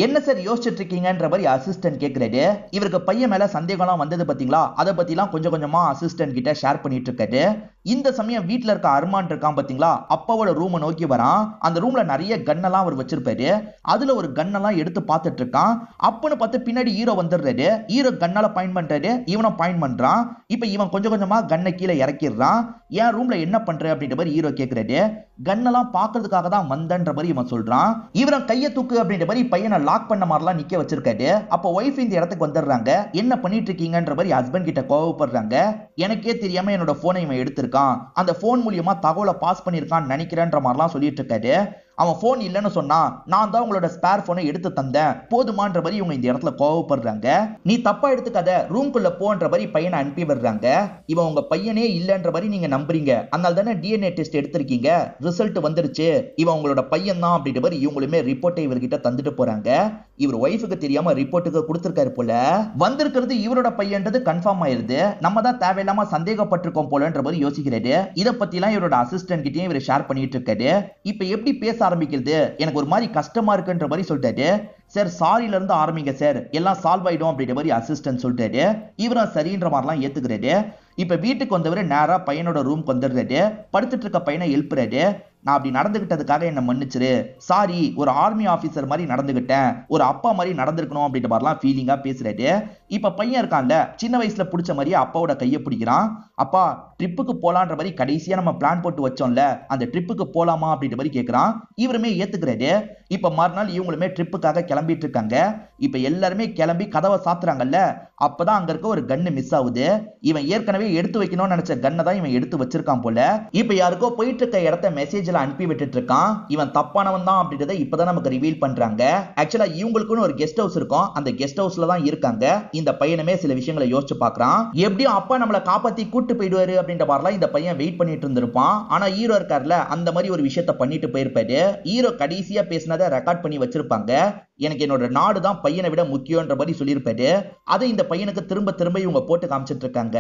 என்ன சார் யோசிச்சுட்டு இருக்கீங்கன்ற மாதிரி அசிஸ்டன்ட் கேட்கிறாரு. இவருக்கு பையன் மேல சந்தேகம்லாம் வந்தது பாத்தீங்களா, அதை பத்திலாம் கொஞ்சம் கொஞ்சமா அசிஸ்டன்ட் கிட்ட ஷேர் பண்ணிட்டு இருக்காரு. இந்த சமயம் வீட்டுல இருக்க அர்மான் இருக்கான் பாத்தீங்களா, அப்பாவோட ரூமை நோக்கி வரான். அந்த ரூம்ல நிறைய கன்னெல்லாம் அவர் வச்சிருப்பாரு. அதுல ஒரு கன்னெல்லாம் எடுத்து பார்த்துட்டு இருக்கான். அப்பன்னு பார்த்து பின்னாடி ஹீரோ வந்துடுறாரு. ஹீரோ கண்ணால பாயிண்ட் பண்றாரு, இவனும் பாயிண்ட் பண்றான். இப்ப இவன் கொஞ்சம் கொஞ்சமா கண்ணை கீழே இறக்கிடுறான். என் ரூம்ல என்ன பண்ற அப்படின்ற மாதிரி ஹீரோ கேட்கிறாரு. கண்ணெல்லாம் பாக்குறதுக்காக தான் வந்தன்ற மாதிரி இவன் சொல்றான். இவன் கையை தூக்கு அப்படின்ற மாதிரி பையனை லாக் பண்ண மாதிரிலாம் நிக்க வச்சிருக்காரு. அப்ப ஒய்ஃப் இந்த இடத்துக்கு வந்துடுறாங்க. என்ன பண்ணிட்டு இருக்கீங்கன்ற மாதிரி ஹஸ்பண்ட் கிட்ட கோவப்படுறாங்க. எனக்கே தெரியாம என்னோட போனை இவன் எடுத்திருக்கான், அந்த போன் மூலியமா தகவலை பாஸ் பண்ணிருக்கான்னு நினைக்கிறேன்ற மாதிரிலாம் சொல்லிட்டு இருக்காரு. அவன் போன் இல்லைன்னு சொன்னா நான் தான் உங்களோட ஸ்பேர் போனை எடுத்து தந்தேன் போதுமான்ற மாதிரி இவங்க இந்த இடத்துல கோவப்படுறாங்க. நீ தப்பா எடுத்துக்காத, ரூம்குள்ள போன்ற மாதிரி பையனை அனுப்பி விடுறாங்க. இவன் உங்க பையனே இல்லன்ற மாதிரி நீங்க நம்புறீங்க, அதனால தானே டிஎன்ஏ டெஸ்ட் எடுத்திருக்கீங்க, ரிசல்ட் வந்துருச்சு, இவன் உங்களோட பையன் தான் அப்படின்ற மாதிரி இவங்களுமே ரிப்போர்ட்டை இவர்கிட்ட தந்துட்டு போறாங்க. இவர் ஒய்ஃபுக்கு தெரியாம ரிப்போர்ட்டுக்கு கொடுத்திருக்காரு போல. வந்திருக்கிறது இவரோட பையன்றது கன்ஃபார்ம் ஆயிருது. நம்ம தான் தேவையில்லாம சந்தேகப்பட்டிருக்கோம் போலன்ற மாதிரி யோசிக்கிறாரு. இதை பத்தி எல்லாம் இவரோட அசிஸ்டன்ட் கிட்டயும் இவர் ஷேர் பண்ணிட்டு இருக்காரு. இப்ப எப்படி பேச ஆரம்பிக்கிறது, எனக்கு ஒரு மாதிரி கஷ்டமா இருக்குன்ற மாதிரி சொல்லிட்டாரு. சார் சாரில இருந்து ஆரம்பிங்க சார், எல்லாம் சால்வ் ஆயிடும் அப்படின்ற மாதிரி அசிஸ்டன்ட் சொல்லிட்டாரு. இவரும் சரின்ற மாதிரிலாம் ஏத்துக்கிறாரு. இப்ப வீட்டுக்கு வந்தவர் நேரா பையனோட ரூம்க்கு வந்துடுறாரு. படுத்துட்டு இருக்க பையனை எழுப்புறாரு. நான் அப்படி நடந்துகிட்டதுக்காக என்ன மன்னிச்சிரு, சாரி, ஒரு ஆர்மி ஆபீசர் மாதிரி நடந்துகிட்டேன், ஒரு அப்பா மாதிரி நடந்திருக்கணும் அப்படின்ற மாதிரிலாம் ஃபீலிங்கா பேசுறாரு. இப்ப பையன் இருக்கான்ல, சின்ன வயசுல பிடிச்ச மாதிரியே அப்பாவோட கையை பிடிக்கிறான். அப்பா ட்ரிப்புக்கு போலான்ற மாதிரி கடைசியா நம்ம பிளான் போட்டு வச்சோம்ல, அந்த ட்ரிப்புக்கு போலாமா அப்படின்ற மாதிரி கேட்கிறான். இவருமே ஏத்துக்கிறாரு. இப்ப மறுநாள் இவங்களுமே ட்ரிப்புக்காக கிளம்பிட்டு இருக்காங்க. இப்ப எல்லாருமே கிளம்பி கதவை சாத்துறாங்கல்ல, அப்பதான் அங்க இருக்க ஒரு கன்னு மிஸ் ஆகுது. இவன் ஏற்கனவே எடுத்து வைக்கணும்னு நினைச்ச கன்னை தான் இவன் எடுத்து வச்சிருக்கான் போல. இப்ப யாருக்கோ போயிட்டு இருக்க இடத்த மெசேஜ்ல அனுப்பி விட்டுட்டு இருக்கான். இவன் தப்பானவன் தான் அப்படின்றத இப்பதான் நமக்கு ரிவீல் பண்றாங்க. ஆக்சுவலா இவங்களுக்குன்னு ஒரு கெஸ்ட் ஹவுஸ் இருக்கும், அந்த கெஸ்ட் ஹவுஸ்ல தான் இருக்காங்க. இந்த பையனுமே சில விஷயங்களை யோசிச்சு பாக்குறான். எப்படியும் அப்பா நம்மளை காப்பாத்தி கூட்டு போயிடுவாரு அப்படின்ற மாதிரிலாம் இந்த பையன் வெயிட் பண்ணிட்டு இருந்திருப்பான். ஆனா ஹீரோ இருக்கார்ல, அந்த மாதிரி ஒரு விஷயத்த பண்ணிட்டு போயிருப்பாரு. ஹீரோ கடைசியா பேசினதை ரெக்கார்ட் பண்ணி வச்சிருப்பாங்க. எனக்கு என்னோட நாடு தான் பையனை விட முக்கியன்ற மாதிரி சொல்லியிருப்பாரு. அதை இந்த பையனுக்கு திரும்ப திரும்ப இவங்க போட்டு காமிச்சிட்டு இருக்காங்க.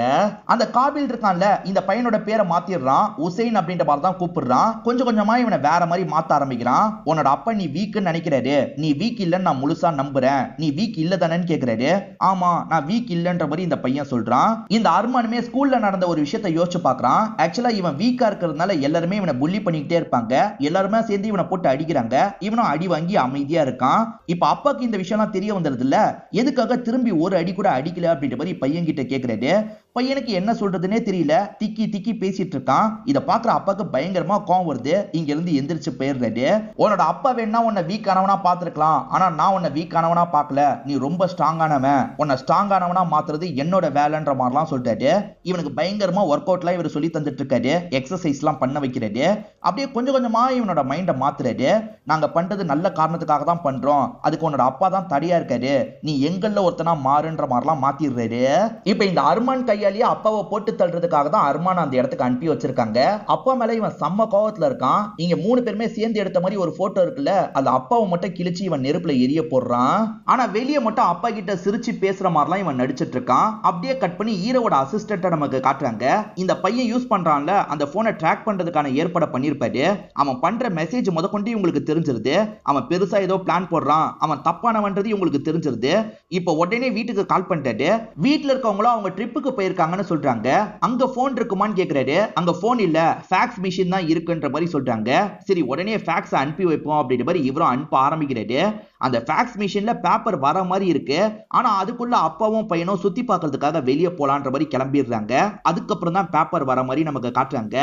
அந்த காபில் இருக்கான்ல, இந்த பையனோட பேரை மாத்திடுறான், உசைன் அப்படின்ற மாதிரி தான் கூப்பிடுறான். கொஞ்சம் கொஞ்சமா இவனை வேற மாதிரி மாத்த ஆரம்பிக்கிறான். உன்னோட அப்பா நீ வீக்குன்னு நினைக்கிறாரு, நீ வீக் இல்லன்னு நான் முழுசா நம்புறேன், நீ வீக் இல்ல தானேன்னு கேட்கிறாரு. ஆமா நான் வீக் இல்லன்ற மாதிரி இந்த பையன் சொல்றான். இந்த அர்மானுமே ஸ்கூல்ல நடந்த ஒரு விஷயத்தை யோசிச்சு பாக்குறான். ஆக்சுவலா இவன் வீக்கா இருக்கிறதுனால எல்லாருமே இவனை புள்ளி பண்ணிக்கிட்டே இருப்பாங்க. எல்லாருமே சேர்ந்து இவனை போட்டு அடிக்கிறாங்க. இவனும் அடி வாங்கி அமைதியா இருக்கான். இப்ப அப்பாக்கு இந்த விஷயம்லாம் தெரிய வந்துருது இல்ல, எதுக்காக திரும்பி ஒரு அடி கூட அடிக்கல அப்படின்ற மாதிரி பையன் கிட்ட கேட்கிறாரு. பையனுக்கு என்ன சொல்றதுன்னே தெரியல, திக்கி திக்கி பேசிட்டு இருக்கான். இத பாக்குற அப்பாக்கு பயங்கரமா கோவம் வருது. இங்க இருந்து எந்திரிச்சு போயிடுறாரு. உன்னோட அப்பா வேணா உன்னை வீக் ஆனவனா பாத்துருக்கலாம், ஆனா நான் உன்னை வீக் ஆனவனா பாக்கல, நீ ரொம்ப ஸ்ட்ராங் ஆனவன், உன்னை ஸ்ட்ராங் ஆனவனா மாத்துறது என்னோட வேலைன்ற மாதிரிலாம் சொல்லிட்டாரு. இவனுக்கு பயங்கரமா ஒர்க் அவுட்லாம் இவர் சொல்லி தந்துட்டு இருக்காரு, எக்ஸசைஸ் எல்லாம் பண்ண வைக்கிறாரு. அப்படியே கொஞ்சம் கொஞ்சமா இவனோட மைண்டை மாத்துறாரு. நாங்க பண்றது நல்ல காரணத்துக்காக தான் பண்றோம், அதுக்கு உன்னோட அப்பா தான் தடையா இருக்காரு, நீ எங்கள்ல ஒருத்தனா மாறுன்ற மாதிரிலாம் மாத்திடுறாரு. இப்ப இந்த அர்மான் கையாலேயே அப்பாவை போட்டு தள்ளுறதுக்காக தான் அர்மான் அந்த இடத்துக்கு அனுப்பி வச்சிருக்காங்க. அப்பா மேல இவன் செம்ம கோவத்துல இருக்கான். இங்க 3 பேருமே சேர்ந்து எடுத்த மாதிரி ஒரு போட்டோ இருக்குல்ல, அந்த அப்பாவை மட்டும் கிழிச்சு இவன் நெருப்புல எரிய போடுறான். ஆனா வெளியே மட்டும் அப்பா கிட்ட சிரிச்சு பேசுற மாதிரிலாம் இவன் நடிச்சிட்டு இருக்கான். அப்படியே கட் பண்ணி ஹீரோவோட அசிஸ்டன்ட் நமக்கு காட்டுறாங்க. இந்த பையன் யூஸ் பண்றான்ல, அந்த போனை ட்ராக் பண்றதுக்கான ஏற்பாடு பண்ணிருப்பாரு. அவன் பண்ற மெசேஜ் முதற்கொண்டு இவங்களுக்கு தெரிஞ்சிருது. அவன் பெருசா ஏதோ பிளான் போடுறான், அவன் தப்பானவன்றது இவங்களுக்கு தெரிஞ்சிருது. இப்போ உடனே வீட்டுக்கு கால் பண்ணிட்டாரு. வீட்டுல இருக்கவங்களும் அவங்க ட்ரிப்புக்கு போயிருக்க போயிருக்காங்கன்னு சொல்றாங்க. அங்க போன் இருக்குமான்னு கேக்குறாரு. அங்க போன் இல்ல, ஃபேக்ஸ் மிஷின் தான் இருக்குன்ற மாதிரி சொல்றாங்க. சரி உடனே ஃபேக்ஸ் அனுப்பி வைப்போம் அப்படின்ற மாதிரி இவரும் அனுப்ப ஆரம்பிக்கிறாரு. அந்த ஃபேக்ஸ் மிஷின்ல பேப்பர் வர மாதிரி இருக்கு. ஆனா அதுக்குள்ள அப்பாவும் பையனும் சுத்தி பார்க்கிறதுக்காக வெளியே போலான்ற மாதிரி கிளம்பிடுறாங்க. அதுக்கப்புறம் தான் பேப்பர் வர மாதிரி நமக்கு காட்டுறாங்க.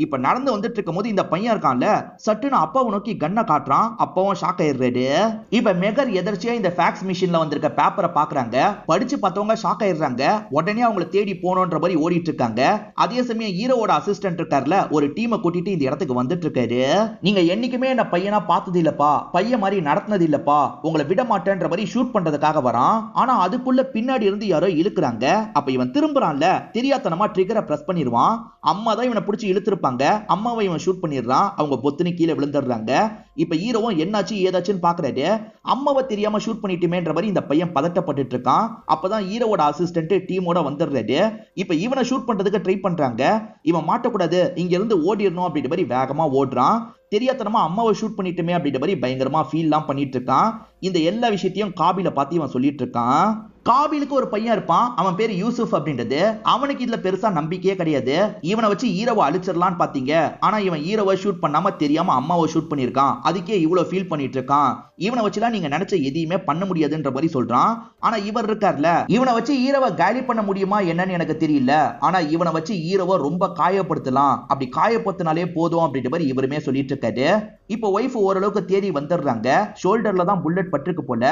இப்ப நடந்து வந்துட்டு இருக்கும் போது இந்த பையன் இருக்கான்ல, சட்டுன்னு அப்பாவை நோக்கி கண்ணை காட்டுறான். அப்பாவும் ஷாக் ஆயிடுறாரு. இப்ப மெகர் எதர்ச்சியா இந்த ஃபேக்ஸ் மிஷின்ல வந்திருக்க பேப்பரை பாக்குறாங்க. படிச்சு பார்த்தவங்க ஷாக் ஆயிடுறாங்க. உடனே அவங்களை தேடி போனோன்ற மாதிரி ஓடிட்டு இருக்காங்க. அதே சமயம் ஹீரோவோட அசிஸ்டன்ட் இருக்கார்ல, ஒரு டீமை கூட்டிட்டு இந்த இடத்துக்கு வந்துட்டு இருக்காரு. நீங்க என்னைக்குமே என்ன பையனா பார்த்தது இல்லப்பா, பையன் மாதிரி நடத்தினது இல்லப்பா, உங்களை விட மாட்டேன்ற மாதிரி ஷூட் பண்றதுக்காக வரான். ஆனா அதுக்குள்ள பின்னாடி இருந்து யாரோ இழுக்குறாங்க. அப்ப இவன் திரும்புறான்ல, தெரியாதனமா ட்ரிகரை பிரஸ் பண்ணிடுவான். அம்மா தான் இவனை பிடிச்சி இழுத்து அம்மாவை இவன் ஷூட் பண்ணிடுறான். அவங்க பொத்துன்னு கீழே விழுந்துடுறாங்க. இப்ப ஹீரோவும் என்னாச்சு ஏதாச்சுன்னு பாக்குறாரு. அம்மாவை தெரியாம ஷூட் பண்ணிட்டுமேன்ற மாதிரி இந்த பையன் பதட்டப்பட்டு இருக்கான். அப்பதான் ஹீரோவோட அசிஸ்டன்ட் டீமோட வந்துடுறாரு. இப்ப இவனை ஷூட் பண்றதுக்கு ட்ரை பண்றாங்க. இவன் மாட்டக்கூடாது, இங்க இருந்து ஓடிடணும் அப்படின்ற மாதிரி வேகமா ஓடுறான். தெரியாதனமா அம்மாவை ஷூட் பண்ணிட்டுமே அப்படின்ற மாதிரி பயங்கரமா ஃபீல்லாம் பண்ணிட்டு இருக்கான். இந்த எல்லா விஷயத்தையும் காபில பார்த்து இவன் சொல்லிட்டு இருக்கான். காபிலுக்கு ஒரு பையன் இருப்பான், அவன் பேரு யூசுப் அப்படின்றது. அவனுக்கு இதுல பெருசா நம்பிக்கையே கிடையாது. இவனை வச்சு ஹீரோவை அழிச்சிடலான்னு பாத்தீங்க. ஆனா இவன் ஹீரோவை ஷூட் பண்ணாம தெரியாம அம்மாவை ஷூட் பண்ணிருக்கான். அதுக்கே இவ்வளவு ஃபீல் பண்ணிட்டு இருக்கான். இவனை வச்சுலாம் நீங்க நினைச்ச எதையுமே பண்ண முடியாதுன்ற மாதிரி சொல்றான். ஆனா இவர் இருக்கார்ல, இவனை வச்சு ஹீரோவை காலி பண்ண முடியுமா என்னன்னு எனக்கு தெரியல. ஆனா இவனை வச்சு ஹீரோவை ரொம்ப காயப்படுத்தலாம். அப்படி காயப்படுத்தினாலே போதும் அப்படின்ற மாதிரி இவருமே சொல்லிட்டு இருக்காரு. இப்போ ஒய்ஃப் ஓரளவுக்கு தேடி வந்துடுறாங்க. ஷோல்டர்ல தான் புல்லட் பட்டிருக்கு போல.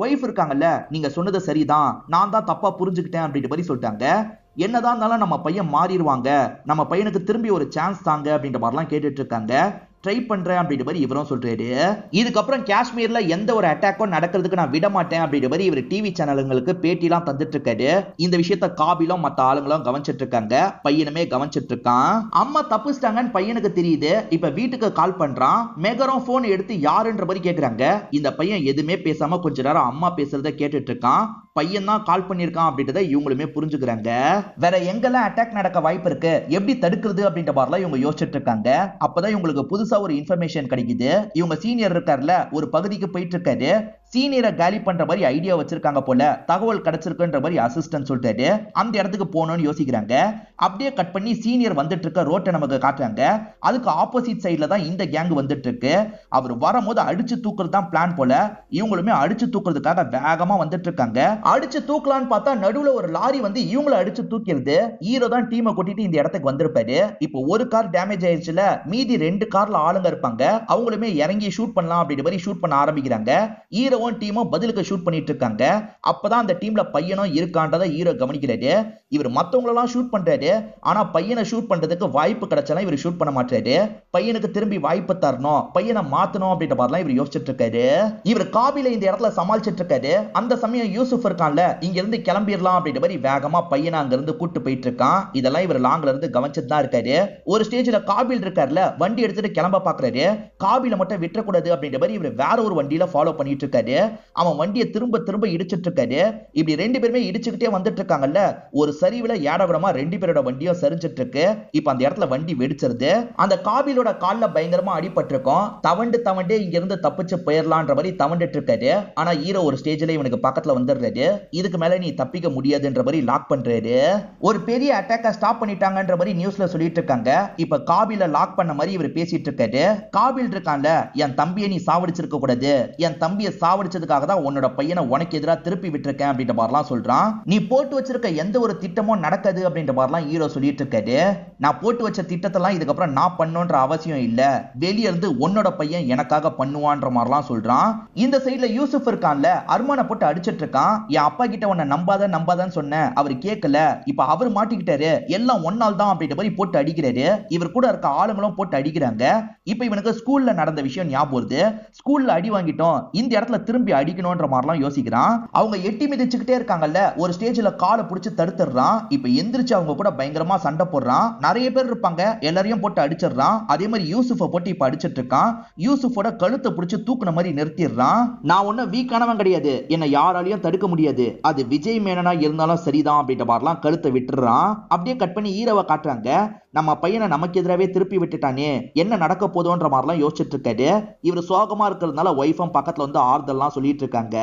ஒய்ஃப் இருக்காங்கல்ல, நீங்க சொன்னது சரிதான், நான் தான் தப்பா புரிஞ்சுக்கிட்டேன் அப்படின்ற மாதிரி சொல்லிட்டாங்க. என்னதான் இருந்தாலும் நம்ம பையன் மாறிடுவாங்க, நம்ம பையனுக்கு திரும்பி ஒரு சான்ஸ் தாங்க அப்படின்ற மாதிரிலாம் கேட்டுட்டு இருக்காங்க. ட்ரை பண்றேன் அப்படின்ற மாதிரி இவரும் சொல்றாரு. இதுக்கப்புறம் காஷ்மீர்ல எந்த ஒரு அட்டாக்கும் நடக்கிறதுக்கு நான் விட மாட்டேன் அப்படின்ற மாதிரி இவர் டிவி சேனலுங்களுக்கு பேட்டிலாம் தந்துட்டு இருக்காரு. இந்த விஷயத்த காபிலும் மத்த ஆளுங்களும் கவனிச்சிட்டு இருக்காங்க. பையனுமே கவனிச்சிட்டு இருக்கான். அம்மா தப்பிச்சிட்டாங்கன்னு பையனுக்கு தெரியுது. இப்ப வீட்டுக்கு கால் பண்றான். மெகரும் போன் எடுத்து யாருன்ற மாதிரி கேக்குறாங்க. இந்த பையன் எதுவுமே பேசாம கொஞ்ச நேரம் அம்மா பேசுறத கேட்டுட்டு இருக்கான். பையன் தான் கால் பண்ணிருக்கான் அப்படின்றத இவங்களுமே புரிஞ்சுக்கிறாங்க. வேற எங்கெல்லாம் அட்டாக் நடக்க வாய்ப்பு இருக்கு, எப்படி தடுக்கிறது அப்படின்ற மாதிரிலாம் இவங்க யோசிச்சுட்டு இருக்காங்க. அப்பதான் இவங்களுக்கு புதுசா ஒரு இன்ஃபர்மேஷன் கிடைக்குது. இவங்க சீனியர் இருக்கார்ல, ஒரு பகுதிக்கு போயிட்டு இருக்காரு. சீனியரை காலி பண்ற மாதிரி ஐடியா வச்சிருக்காங்க போல, தகவல் கிடைச்சிருக்குன்ற மாதிரி அசிஸ்டன்ட் சொல்லிட்டாரு. அந்த இடத்துக்கு போகணும்னு யோசிக்கிறாங்க. அப்படியே கட் பண்ணி சீனியர் வந்துட்டு இருக்க ரோட்டை நமக்கு காட்டுறாங்க. அதுக்கு ஆப்போசிட் சைட்ல தான் இந்த கேங் வந்துட்டு இருக்கு. அவர் வரும்போது அடிச்சு தூக்குறது தான் பிளான் போல. இவங்களுமே அடிச்சு தூக்குறதுக்காக வேகமா வந்துட்டு இருக்காங்க. அடிச்சு தூக்கலான்னு பார்த்தா நடுவுல ஒரு லாரி வந்து இவங்களை அடிச்சு தூக்கிடுது. ஹீரோ தான் டீமை கூட்டிட்டு இந்த இடத்துக்கு வந்திருப்பாரு. இப்போ ஒரு கார் டேமேஜ் ஆயிடுச்சுல, மீதி 2 கார்ல ஆளுங்க இருப்பாங்க. அவங்களுமே இறங்கி ஷூட் பண்ணலாம் அப்படின்ற மாதிரி ஷூட் பண்ண ஆரம்பிக்கிறாங்க. ஹீரோவும் டீமும் பதிலுக்கு ஷூட் பண்ணிட்டு இருக்காங்க. அப்பதான் அந்த டீம்ல பையனும் இருக்கான்றத ஹீரோ கவனிக்கிறாரு. இவர் மத்தவங்களெல்லாம் ஷூட் பண்றாரு. ஆனா பையனை ஷூட் பண்றதுக்கு வாய்ப்பு கிடைச்சாலும் இவர் ஷூட் பண்ண மாட்டாரு. பையனுக்கு திரும்பி வாய்ப்பு தரணும், பையனை மாத்தணும் அப்படின்ற மாதிரிலாம் இவர் யோசிச்சுட்டு இருக்காரு. இவர் காபில இந்த இடத்துல சமாளிச்சிட்டு இருக்காரு. அந்த சமயம் யூசுப் இருக்கான்ல, இங்க இருந்து கிளம்பிடலாம் அப்படின்ற மாதிரி வேகமா பையனை அங்க இருந்து கூட்டு போயிட்டு இருக்கான். இதெல்லாம் இவர் லாங்ல இருந்து கவனிச்சுட்டு தான் இருக்காரு. ஒரு ஸ்டேஜ்ல காபில் இருக்கார்ல, வண்டி எடுத்துட்டு கிளம்ப பாக்குறாரு. காபில மட்டும் விட்டுறக்கூடாது அப்படின்ற மாதிரி இவர் வேற ஒரு வண்டியில ஃபாலோ பண்ணிட்டு இருக்காரு. அவன் வண்டியை திரும்ப திரும்ப இடிச்சிட்டு இருக்காரு. இப்படி 2 பேருமே இடிச்சுக்கிட்டே வந்துட்டு இருக்காங்கல்ல, ஒரு சரிவுல ஏடகுடமா 2 பேரோட வண்டியும் சரிஞ்சிட்டு இருக்கு. இப்ப அந்த இடத்துல வண்டி வெடிச்சிருது. அந்த காபிலோட கால்ல பயங்கரமா அடிபட்டு இருக்கும். தவண்டே இங்க இருந்து தப்பிச்சு போயிடலான்ற மாதிரி தவண்டுட்டு இருக்காரு. ஆனா ஹீரோ ஒரு ஸ்டேஜ்ல இவனுக்கு பக்கத்துல வந்துடுறாரு. இதுக்கு மேல நீ தப்பிக்க முடியாதுன்ற மாதிரி லாக் பண்றாரு. ஒரு பெரிய அட்டாக்க ஸ்டாப் பண்ணிட்டாங்கன்ற மாதிரி நியூஸ்ல சொல்லிட்டு இருக்காங்க. இப்ப காபில லாக் பண்ண மாதிரி இவர் பேசிட்டு இருக்காரு. காபில் இருக்கான்ல, என் தம்பியை நீ சாவடிச்சிருக்க கூடாது, என் தம்பியை சாவடிச்சதுக்காக தான் உன்னோட பையனை உனக்கு எதிராக திருப்பி விட்டுருக்கேன் அப்படின்ற மாதிரிலாம் சொல்றான். நீ போட்டு வச்சிருக்க எந்த ஒரு திட்டமும் நடக்காது அப்படின்ற மாதிரிலாம் ஹீரோ சொல்லிட்டு இருக்காரு. நான் போட்டு வச்ச திட்டத்தெல்லாம் இதுக்கப்புறம் நான் பண்ணணுன்ற அவசியம் இல்ல, வெளியே இருந்து உன்னோட பையன் எனக்காக பண்ணுவான்ற மாதிரிலாம் சொல்றான். இந்த சைடுல யூசுப் இருக்கான்ல, அர்மானை போட்டு அடிச்சிட்டு இருக்கான். என் அப்பா கிட்ட உன்னை நம்பாதன்னு சொன்னேன், அவர் கேட்கல, இப்ப அவர் மாட்டிக்கிட்டாரு, எல்லாம் ஒன்னால் தான் அப்படின்ற மாதிரி போட்டு அடிக்கிறாரு. இவர் கூட இருக்க ஆளுங்களும் போட்டு அடிக்கிறாங்க. இப்ப இவனுக்கு ஸ்கூல்ல நடந்த விஷயம் ஞாபகம் வருது. ஸ்கூல்ல அடி வாங்கிட்டோம், இந்த இடத்துல திரும்பி அடிக்கணும்ன்ற மாதிரிலாம் யோசிக்கிறான். அவங்க எட்டி மிதிச்சுக்கிட்டே இருக்காங்கல்ல, ஒரு ஸ்டேஜ்ல காலை பிடிச்சு தடுத்துறான். இப்ப எந்திரிச்சு அவங்க கூட பயங்கரமா சண்டை போடுறான். நிறைய பேர் இருப்பாங்க, எல்லாரையும் போட்டு அடிச்சிடறான். அதே மாதிரி யூசுஃபை போட்டு இப்ப அடிச்சிட்டு இருக்கான். யூசுஃபோட கழுத்தை பிடிச்சு தூக்குன மாதிரி நிறுத்திடுறான். நான் ஒன்னும் வீக்கானவன் கிடையாது, என்ன யாராலையும் தடுக்க முடியாது, அது விஜய் மேனனா இருந்தாலும் சரிதான் அப்படின்ற மாதிரிலாம் கழுத்தை விட்டுறான். அப்படியே கட் பண்ணி ஹீரோவை காட்டுறாங்க. நம்ம பையனை நமக்கு எதிராகவே திருப்பி விட்டுட்டானே, என்ன நடக்க போதோன்ற மாதிரிலாம் யோசிச்சுட்டு இருக்காரு. இவர் சோகமா இருக்கிறதுனால ஒய்ஃபும் பக்கத்துல வந்து ஆறுதல்லாம் சொல்லிட்டு இருக்காங்க.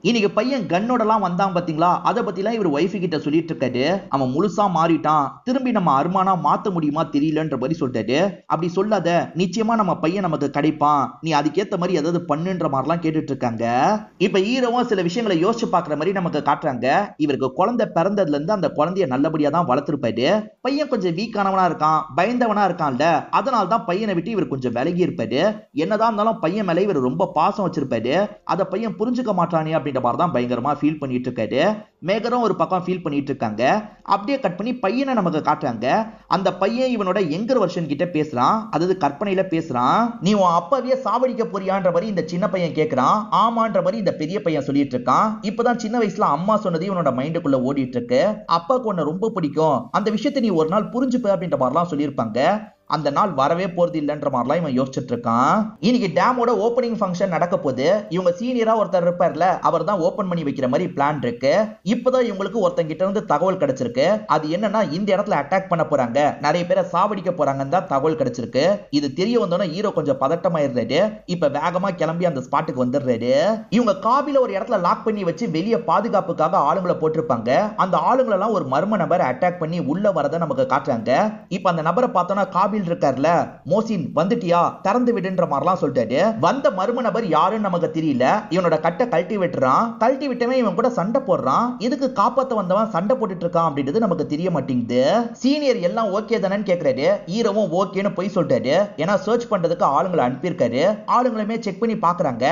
இன்னைக்கு பையன் கன்னோட எல்லாம் வந்தாங்க பாத்தீங்களா, அதை பத்தி எல்லாம் இவர் ஒய்ஃபு கிட்ட சொல்லிட்டு இருக்காரு. அவன் முழுசா மாறிட்டான், திரும்பி நம்ம அருமானா மாத்த முடியுமா தெரியலன்ற மாதிரி சொல்லிட்டாரு. அப்படி சொல்லாத, நிச்சயமா நம்ம பையன் நமக்கு கிடைப்பான், நீ அதுக்கேத்த மாதிரி ஏதாவது பண்ணுன்ற மாதிரிலாம் கேட்டுட்டு இருக்காங்க. இப்ப ஹீரோவும் சில விஷயங்களை யோசிச்சு பாக்குற மாதிரி நமக்கு காட்டுறாங்க. இவருக்கு குழந்தை பிறந்ததுல இருந்து அந்த குழந்தைய நல்லபடியா தான் வளர்த்திருப்பாரு. பையன் கொஞ்சம் வீக்கானவனா இருக்கான், பயந்தவனா இருக்கான்ல, அதனால தான் பையனை விட்டு இவர் கொஞ்சம் விலகி இருப்பாரு. என்னதான் இருந்தாலும் பையன் மேல இவர் ரொம்ப பாசம் வச்சிருப்பாரு. அதை பையன் புரிஞ்சுக்க மாட்டானே அப்படின்ற மாதிரி தான் பயங்கரமா ஃபீல் பண்ணிட்டு இருக்காரு. மேகரும் ஒரு பக்கம் ஃபீல் பண்ணிட்டு இருக்காங்க. அப்படியே கட் பண்ணி பையனை நமக்கு காட்டுறாங்க. அந்த பையன் இவனோட யங்கர் வெர்ஷன் கிட்ட பேசுறான், அதாவது கற்பனையில பேசுறான். நீ உன் அப்பாவையே சாவடிக்க போறியான்ற மாதிரி இந்த சின்ன பையன் கேட்கிறான். ஆமான்ற மாதிரி இந்த பெரிய பையன் சொல்லிட்டு இருக்கான். இப்பதான் சின்ன வயசுல அம்மா சொன்னது இவனோட மைண்டுக்குள்ள ஓடிட்டு இருக்கு. அப்பாவுக்கு உன்னை ரொம்ப பிடிக்கும், அந்த விஷயத்தை நீ ஒரு நாள் புரிஞ்சுப்ப அப்படின்ற மாதிரிலாம் சொல்லியிருப்பாங்க. அந்த நாள் வரவே போறது இல்லைன்ற மாதிரிலாம் இவன் யோசிச்சுட்டு இருக்கான். இன்னைக்கு டேமோட ஓப்பனிங் ஃபங்க்ஷன் நடக்க போது. இவங்க சீனியரா ஒருத்தர் இருப்பார்ல, அவர் தான் ஓபன் பண்ணி வைக்கிற மாதிரி பிளான் இருக்கு. இப்பதான் இவங்களுக்கு ஒருத்தங்கிட்ட இருந்து தகவல் கிடைச்சிருக்கு. அது என்னன்னா, இந்த இடத்துல அட்டாக் பண்ண போறாங்க, நிறைய பேரை சாவடிக்க போறாங்கன்னு தான் தகவல் கிடைச்சிருக்கு. இது தெரிய வந்தோன்னா ஹீரோ கொஞ்சம் பதட்டமாயிருந்தாரு. இப்ப வேகமா கிளம்பி அந்த ஸ்பாட்டுக்கு வந்துடுறாரு. இவங்க காபில ஒரு இடத்துல லாக் பண்ணி வச்சு வெளியே பாதுகாப்புக்காக ஆளுங்களை போட்டிருப்பாங்க. அந்த ஆளுங்களை எல்லாம் ஒரு மர்ம நபர் அட்டாக் பண்ணி உள்ள வரதை நமக்கு காட்டுறாங்க. இப்ப அந்த நபரை பார்த்தோன்னா காபி இருக்கார்ல, மோசின் வந்துட்டியா, திறந்து விடுன்ற மாதிரிலாம் சொல்லிட்டாரு. வந்த மர்ம நபர் யாருன்னு நமக்கு தெரியல. இவனோட கட்டை கழட்டி விட்டுறான். கழட்டி விட்டவன் இவன் கூட சண்டை போடுறான். இதுக்கு காப்பாத்த வந்தவன் சண்டை போட்டுட்டு இருக்கான் அப்படின்றது நமக்கு தெரிய மாட்டேங்குது. சீனியர் எல்லாம் ஓகே தானேன்னு கேட்கிறாரு. ஹீரோவும் ஓகேன்னு போய் சொல்லிட்டாரு. ஏன்னா சர்ச் பண்றதுக்கு ஆளுங்களை அனுப்பியிருக்காரு. ஆளுங்களுமே செக் பண்ணி பாக்குறாங்க.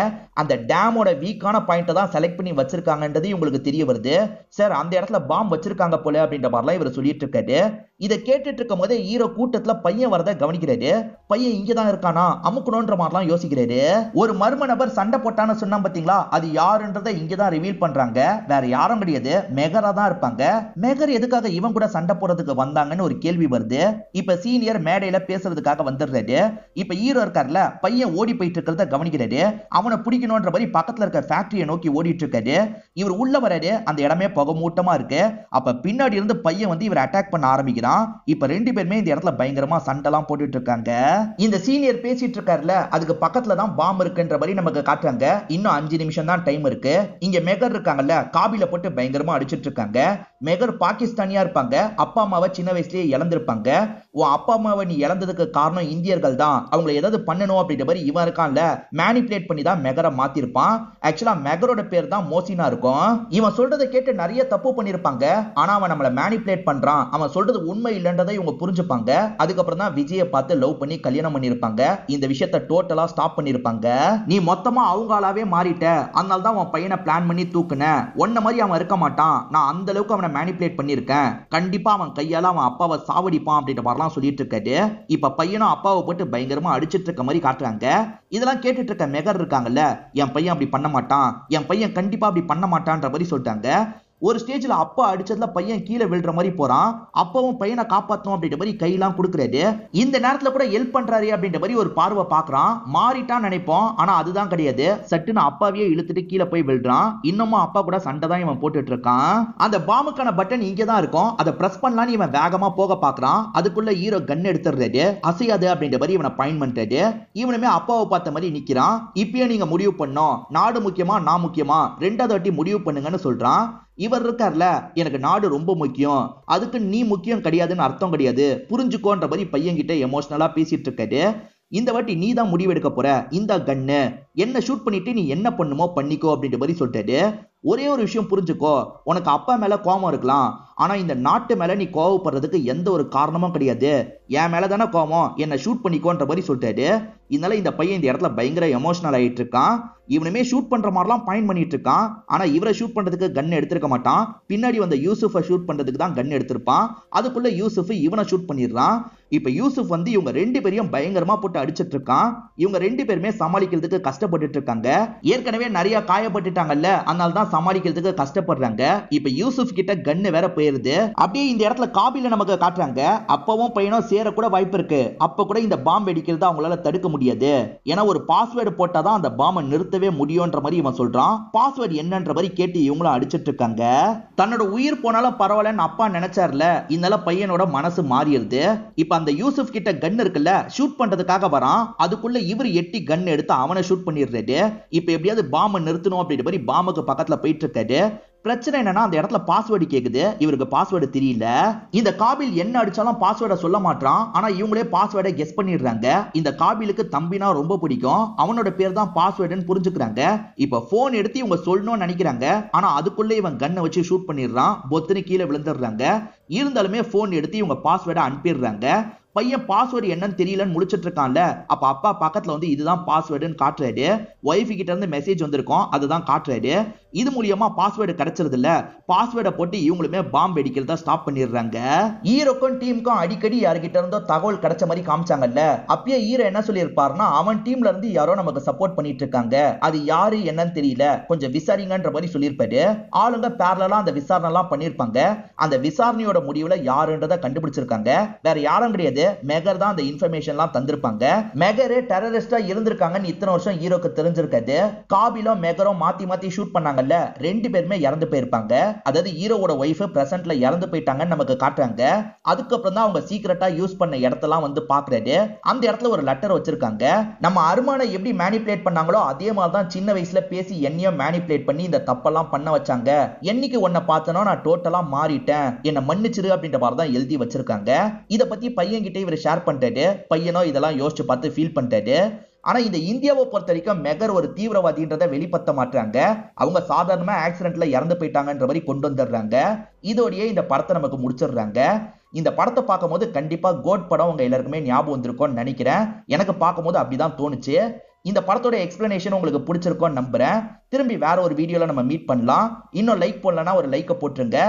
அந்த டேமோட வீக்கான பாயிண்ட தான் செலக்ட் பண்ணி வச்சிருக்காங்கன்றது உங்களுக்கு தெரிய வருது. சார் அந்த இடத்துல பாம்பு வச்சிருக்காங்க போல அப்படின்ற மாதிரிலாம் இவர் சொல்லிட்டு இருக்காரு. இதை கேட்டுட்டு இருக்கும் போதே ஹீரோ கூட்டத்துல பையன் வரத கவனிக்கிறாரு. பையன் இங்கதான் இருக்கானா, அமுக்கணும்ன்ற மாதிரிலாம் யோசிக்கிறாரு. ஒரு மர்ம நபர் சண்டை போட்டான்னு சொன்னா பாத்தீங்களா, அது யாருன்றதை இங்கதான் ரிவீல் பண்றாங்க. வேற யாரும் கிடையாது, மெகரா தான் இருப்பாங்க. மெகர் எதுக்காக இவன் கூட சண்டை போடுறதுக்கு வந்தாங்கன்னு ஒரு கேள்வி வருது. இப்ப சீனியர் மேடையில பேசுறதுக்காக வந்துடுறாரு. இப்ப ஹீரோ இருக்கார்ல, பையன் ஓடி போயிட்டு இருக்கிறத கவனிக்கிறாரு. அவனை பிடிக்கணும்ன்ற மாதிரி பக்கத்துல இருக்க ஃபேக்டரியை நோக்கி ஓடிட்டு இருக்காரு. இவர் உள்ள வராரு. அந்த இடமே புகமூட்டமா இருக்கு. அப்ப பின்னாடி இருந்து பையன் வந்து இவர் அட்டாக் பண்ண ஆரம்பிக்கிறான். இப்ப ரெண்டு பேருமே இந்த இடத்துல பயங்கரமா சண்டைலாம் போட்டுட்டு இருக்காங்க. இந்த சீனியர் பேசிட்டு இருக்காருல, அதுக்கு பக்கத்துல தான் பாம்பு இருக்குன்ற மாதிரி நமக்கு காட்டுறாங்க. இன்னும் 5 நிமிஷம் தான் டைம் இருக்கு. இங்க மெகர் இருக்காங்கல்ல, காபில போட்டு பயங்கரமா அடிச்சிட்டு இருக்காங்க. மெகர் பாகிஸ்தானியா இருப்பாங்க. அப்பா அம்மாவை சின்ன வயசுலயே இழந்திருப்பாங்க. உன் அப்பா அம்மாவை நீ இழந்ததுக்கு காரணம் இந்தியர்கள் தான், அவங்களை ஏதாவது பண்ணணும் அப்படின்ற மாதிரி இவன் இருக்கான்ல, மேனிபுலேட் பண்ணி தான் மெகரை மாத்திருப்பான். ஆக்சுவலா மெகரோட பேர் தான் மோசினா இருக்கும். இவன் சொல்றதை கேட்டு நிறைய தப்பு பண்ணிருப்பாங்க. ஆனா அவன் நம்மள மேனிபுலேட் பண்றான், அவன் சொல்றது உண்மை இல்லைன்றதை இவங்க புரிஞ்சுப்பாங்க. அதுக்கப்புறம் தான் விஜயை பார்த்து லவ் பண்ணி கல்யாணம் பண்ணிருப்பாங்க. இந்த விஷயத்தை டோட்டலா ஸ்டாப் பண்ணிருப்பாங்க. நீ மொத்தமா அவங்க ஆளாவே மாறிட்ட, அதனால தான் உன் பையனை பிளான் பண்ணி தூக்குன. ஒன்ன மாதிரி அவன் இருக்க மாட்டான், நான் அந்த அளவுக்கு அவனை மேனிபுலேட் பண்ணிருக்கேன். கண்டிப்பா அவன் கையால அவன் அப்பாவை சாவடிப்பான் அப்படின்ற மாதிரிலாம் சொல்லிட்டு இருக்காரு. இப்ப பையனும் அப்பாவை போட்டு பயங்கரமா அடிச்சிட்டு இருக்க மாதிரி காட்டுறாங்க. இதெல்லாம் கேட்டுட்டு இருக்க மெகர் இருக்காங்கல்ல, என் பையன் அப்படி பண்ண மாட்டான், என் பையன் கண்டிப்பா அப்படி பண்ண மாட்டான்ற மாதிரி சொல்லிட்டாங்க. ஒரு ஸ்டேஜ்ல அப்பா அடிச்சதுல பையன் கீழே விழுற மாதிரி போறான். அப்பாவும் பையனை காப்பாத்தணும் அப்படின்ற மாதிரி கையெல்லாம் கொடுக்குறாரு. இந்த நேரத்துல கூட ஹெல்ப் பண்றாரு அப்படின்ற மாதிரி ஒரு பார்வை பாக்குறான். மாறிட்டான்னு நினைப்போம், ஆனா அதுதான் கிடையாது. சட்டுன்னு அப்பாவையே இழுத்துட்டு கீழே போய் விழுறான். இன்னமும் அப்பா கூட சண்டை தான் இவன் போட்டுட்டு இருக்கான். அந்த பாம்புக்கான பட்டன் இங்கே தான் இருக்கும். அதை பிரஸ் பண்ணலான்னு இவன் வேகமா போக பாக்குறான். அதுக்குள்ள ஹீரோ கன் எடுத்துறாரு. அசையாது அப்படின்ற மாதிரி இவனை பாயிண்ட் பண்றாரு. இவனுமே அப்பாவை பார்த்த மாதிரி நிக்கிறான். இப்பயே நீங்க முடிவு பண்ணோம், நாடு முக்கியமா நான் முக்கியமா, ரெண்டாவது வாட்டி முடிவு பண்ணுங்கன்னு சொல்றான். இவர் இருக்கார்ல, எனக்கு நாடு ரொம்ப முக்கியம், அதுக்கு நீ முக்கியம் கிடையாதுன்னு அர்த்தம் கிடையாது, புரிஞ்சுக்கோன்ற மாதிரி பையன் கிட்ட எமோஷனலா பேசிட்டு இருக்காரு. இந்த வாட்டி நீ தான் முடிவெடுக்க போற, இந்த கன்னு என்ன ஷூட் பண்ணிட்டு நீ என்ன பண்ணுமோ பண்ணிக்கோ அப்படின்ற மாதிரி சொல்லிட்டாரு. ஒரே ஒரு விஷயம் புரிஞ்சுக்கோ, உனக்கு அப்பா மேல கோபம் இருக்கலாம், ஆனா இந்த நாட்டு மேல நீ கோவப்படுறதுக்கு எந்த ஒரு காரணமும் கிடையாது. என் மேல தானே கோபம், என்ன ஷூட் பண்ணிக்கோன்ற மாதிரி சொல்லிட்டாரு. இதனால இந்த பையன் இந்த இடத்துல பயங்கர எமோஷனல் ஆயிட்டு இருக்கான். இவனுமே ஷூட் பண்ற மாதிரிலாம் பாயிண்ட் பண்ணிட்டு இருக்கான். ஆனா இவரை ஷூட் பண்றதுக்கு கன் எடுத்திருக்க மாட்டான். பின்னாடி வந்த யூசுஃபை ஷூட் பண்றதுக்கு தான் கன் எடுத்திருப்பான். அதுக்குள்ள யூசுஃப் இவனை ஷூட் பண்ணிடுறான். இப்ப யூசுஃப் வந்து இவங்க ரெண்டு பேரையும் பயங்கரமா போட்டு அடிச்சிட்டு இருக்கான். இவங்க ரெண்டு பேருமே சமாளிக்கிறதுக்கு கஷ்டப்பட்டு இருக்காங்க. ஏற்கனவே நிறைய காயப்பட்டுட்டாங்கல்ல, அதனால தான் சமாளிக்கிறதுக்கு கஷ்டப்படுறாங்க. இப்ப யூசுஃப் கிட்ட கன்னு வேற போயிருக்கு. போயிருது. அப்படியே இந்த இடத்துல காபில நமக்கு காட்டுறாங்க. அப்பவும் பையனும் சேர கூட வாய்ப்பு இருக்கு. அப்ப கூட இந்த பாம்பு வெடிக்கிறத அவங்களால தடுக்க முடியாது. ஏன்னா ஒரு பாஸ்வேர்டு போட்டாதான் அந்த பாம்பை நிறுத்தவே முடியும்ன்ற மாதிரி இவன் சொல்றான். பாஸ்வேர்டு என்னன்ற மாதிரி கேட்டு இவங்களும் அடிச்சிட்டு இருக்காங்க. தன்னோட உயிர் போனாலும் பரவாயில்லன்னு அப்பா நினைச்சார்ல, இதனால பையனோட மனசு மாறிடுது. இப்ப அந்த யூசுப் கிட்ட கன் இருக்குல்ல, ஷூட் பண்றதுக்காக வரான். அதுக்குள்ள இவர் எட்டி கன் எடுத்து அவனை ஷூட் பண்ணிடுறாரு. இப்ப எப்படியாவது பாம்பை நிறுத்தணும் அப்படின்ற மாதிரி பாம்புக்கு பக்கத்துல போயிட்டு இருக்காரு. பிரச்சனை என்னன்னா அந்த இடத்துல பாஸ்வேர்டு கேக்குது. இவருக்கு பாஸ்வேர்டு தெரியல. இந்த காபில் என்ன அடிச்சாலும் பாஸ்வேர்டை சொல்ல மாட்டான். ஆனா இவங்களே பாஸ்வேர்டை கெஸ் பண்ணிடுறாங்க. இந்த காபிலுக்கு தம்பினா ரொம்ப பிடிக்கும். அவனோட பேர் தான் பாஸ்வேர்டுன்னு புரிஞ்சுக்கிறாங்க. இப்ப போன் எடுத்து இவங்க சொல்லணும்னு நினைக்கிறாங்க. ஆனா அதுக்குள்ளே இவன் கன்னை வச்சு ஷூட் பண்ணிடுறான். பொத்துன்னு கீழே விழுந்துடுறாங்க. இருந்தாலுமே போன் எடுத்து இவங்க பாஸ்வேர்டை அனுப்பிடுறாங்க. பையன் பாஸ்வேர்டு என்னன்னு தெரியலன்னு முடிச்சிட்டு இருக்கான்ல, அப்ப அப்பா பக்கத்துல வந்து இதுதான் பாஸ்வேர்டுன்னு காட்டுறாரு. ஒய்ஃப் கிட்ட இருந்து மெசேஜ் வந்திருக்கும், அதுதான் காட்டுறாரு. இது மூலியமா பாஸ்வேர்டு கிடைச்சிருது இல்ல, பாஸ்வேர்டை போட்டு இவங்களுமே பாம்பு வெடிக்கிறத ஸ்டாப் பண்ணிடுறாங்க. ஹீரோக்கும் டீமுக்கும் அடிக்கடி யார்கிட்ட இருந்தோ தகவல் கிடைச்ச மாதிரி காமிச்சாங்கல்ல, அப்பயே ஹீரோ என்ன சொல்லியிருப்பாருன்னா, அவன் டீம்ல இருந்து யாரோ நமக்கு சப்போர்ட் பண்ணிட்டு இருக்காங்க, அது யாரு என்னன்னு தெரியல, கொஞ்சம் விசாரிங்கன்ற மாதிரி சொல்லியிருப்பாரு. ஆளுங்க பேரலா அந்த விசாரணை எல்லாம் பண்ணிருப்பாங்க. அந்த விசாரணையோட முடிவுல யாருன்றதை கண்டுபிடிச்சிருக்காங்க. வேற யாரும் கிடையாது, மெகர் தான் அந்த இன்ஃபர்மேஷன்லாம் தந்திருப்பாங்க. மெகரே டெரரிஸ்டா இருந்திருக்காங்கன்னு இத்தனை வருஷம் ஹீரோக்கு தெரிஞ்சிருக்காது. காபிலும் மெகரும் மாத்தி மாத்தி ஷூட் பண்ணாங்கல்ல, ரெண்டு பேருமே இறந்து போயிருப்பாங்க. அதாவது ஹீரோவோட ஒய்ஃப் பிரசன்ட்ல இறந்து போயிட்டாங்கன்னு நமக்கு காட்டுறாங்க. அதுக்கப்புறம் தான் அவங்க சீக்கிரட்டா யூஸ் பண்ண இடத்தெல்லாம் வந்து பாக்குறாரு. அந்த இடத்துல ஒரு லெட்டர் வச்சிருக்காங்க. நம்ம அருமானை எப்படி மேனிபுலேட் பண்ணாங்களோ அதே மாதிரி தான் சின்ன வயசுல பேசி என்னையும் மேனிபுலேட் பண்ணி இந்த தப்பெல்லாம் பண்ண வச்சாங்க. என்னைக்கு உன்னை பார்த்தனோ நான் டோட்டலா மாறிட்டேன், என்ன மன்னிச்சிரு அப்படின்ற மாதிரி தான் எழுதி வச்சிருக்காங்க. இத பத்தி பையன் கிட்ட இவர் ஷேர் பண்ணிட்டாரு. பையனோ இதெல்லாம் யோசிச்சு பார்த்து ஃபீல் பண்ணிட்டாரு. ஆனா இந்த இந்தியாவை பொறுத்த வரைக்கும் மெகர் ஒரு தீவிரவாதின்றதை வெளிப்படுத்த மாட்டாங்க. அவங்க சாதாரணமா ஆக்சிடென்ட்ல இறந்து போயிட்டாங்கன்ற மாதிரி கொண்டு வந்துடுறாங்க. இதோடயே இந்த படத்தை நமக்கு முடிச்சிடுறாங்க. இந்த படத்தை பார்க்கும்போது கண்டிப்பா கோட் படம் உங்க எல்லாருக்குமே ஞாபகம் வந்திருக்கும்னு நினைக்கிறேன். எனக்கு பார்க்கும்போது அப்படிதான் தோணுச்சு. இந்த படத்தோட எக்ஸ்பிளனேஷன் உங்களுக்கு பிடிச்சிருக்கும்னு நம்புறேன். திரும்பி வேற ஒரு வீடியோல நம்ம மீட் பண்ணலாம். இன்னும் லைக் பண்ணலன்னா ஒரு லைக்கை போட்டுருங்க.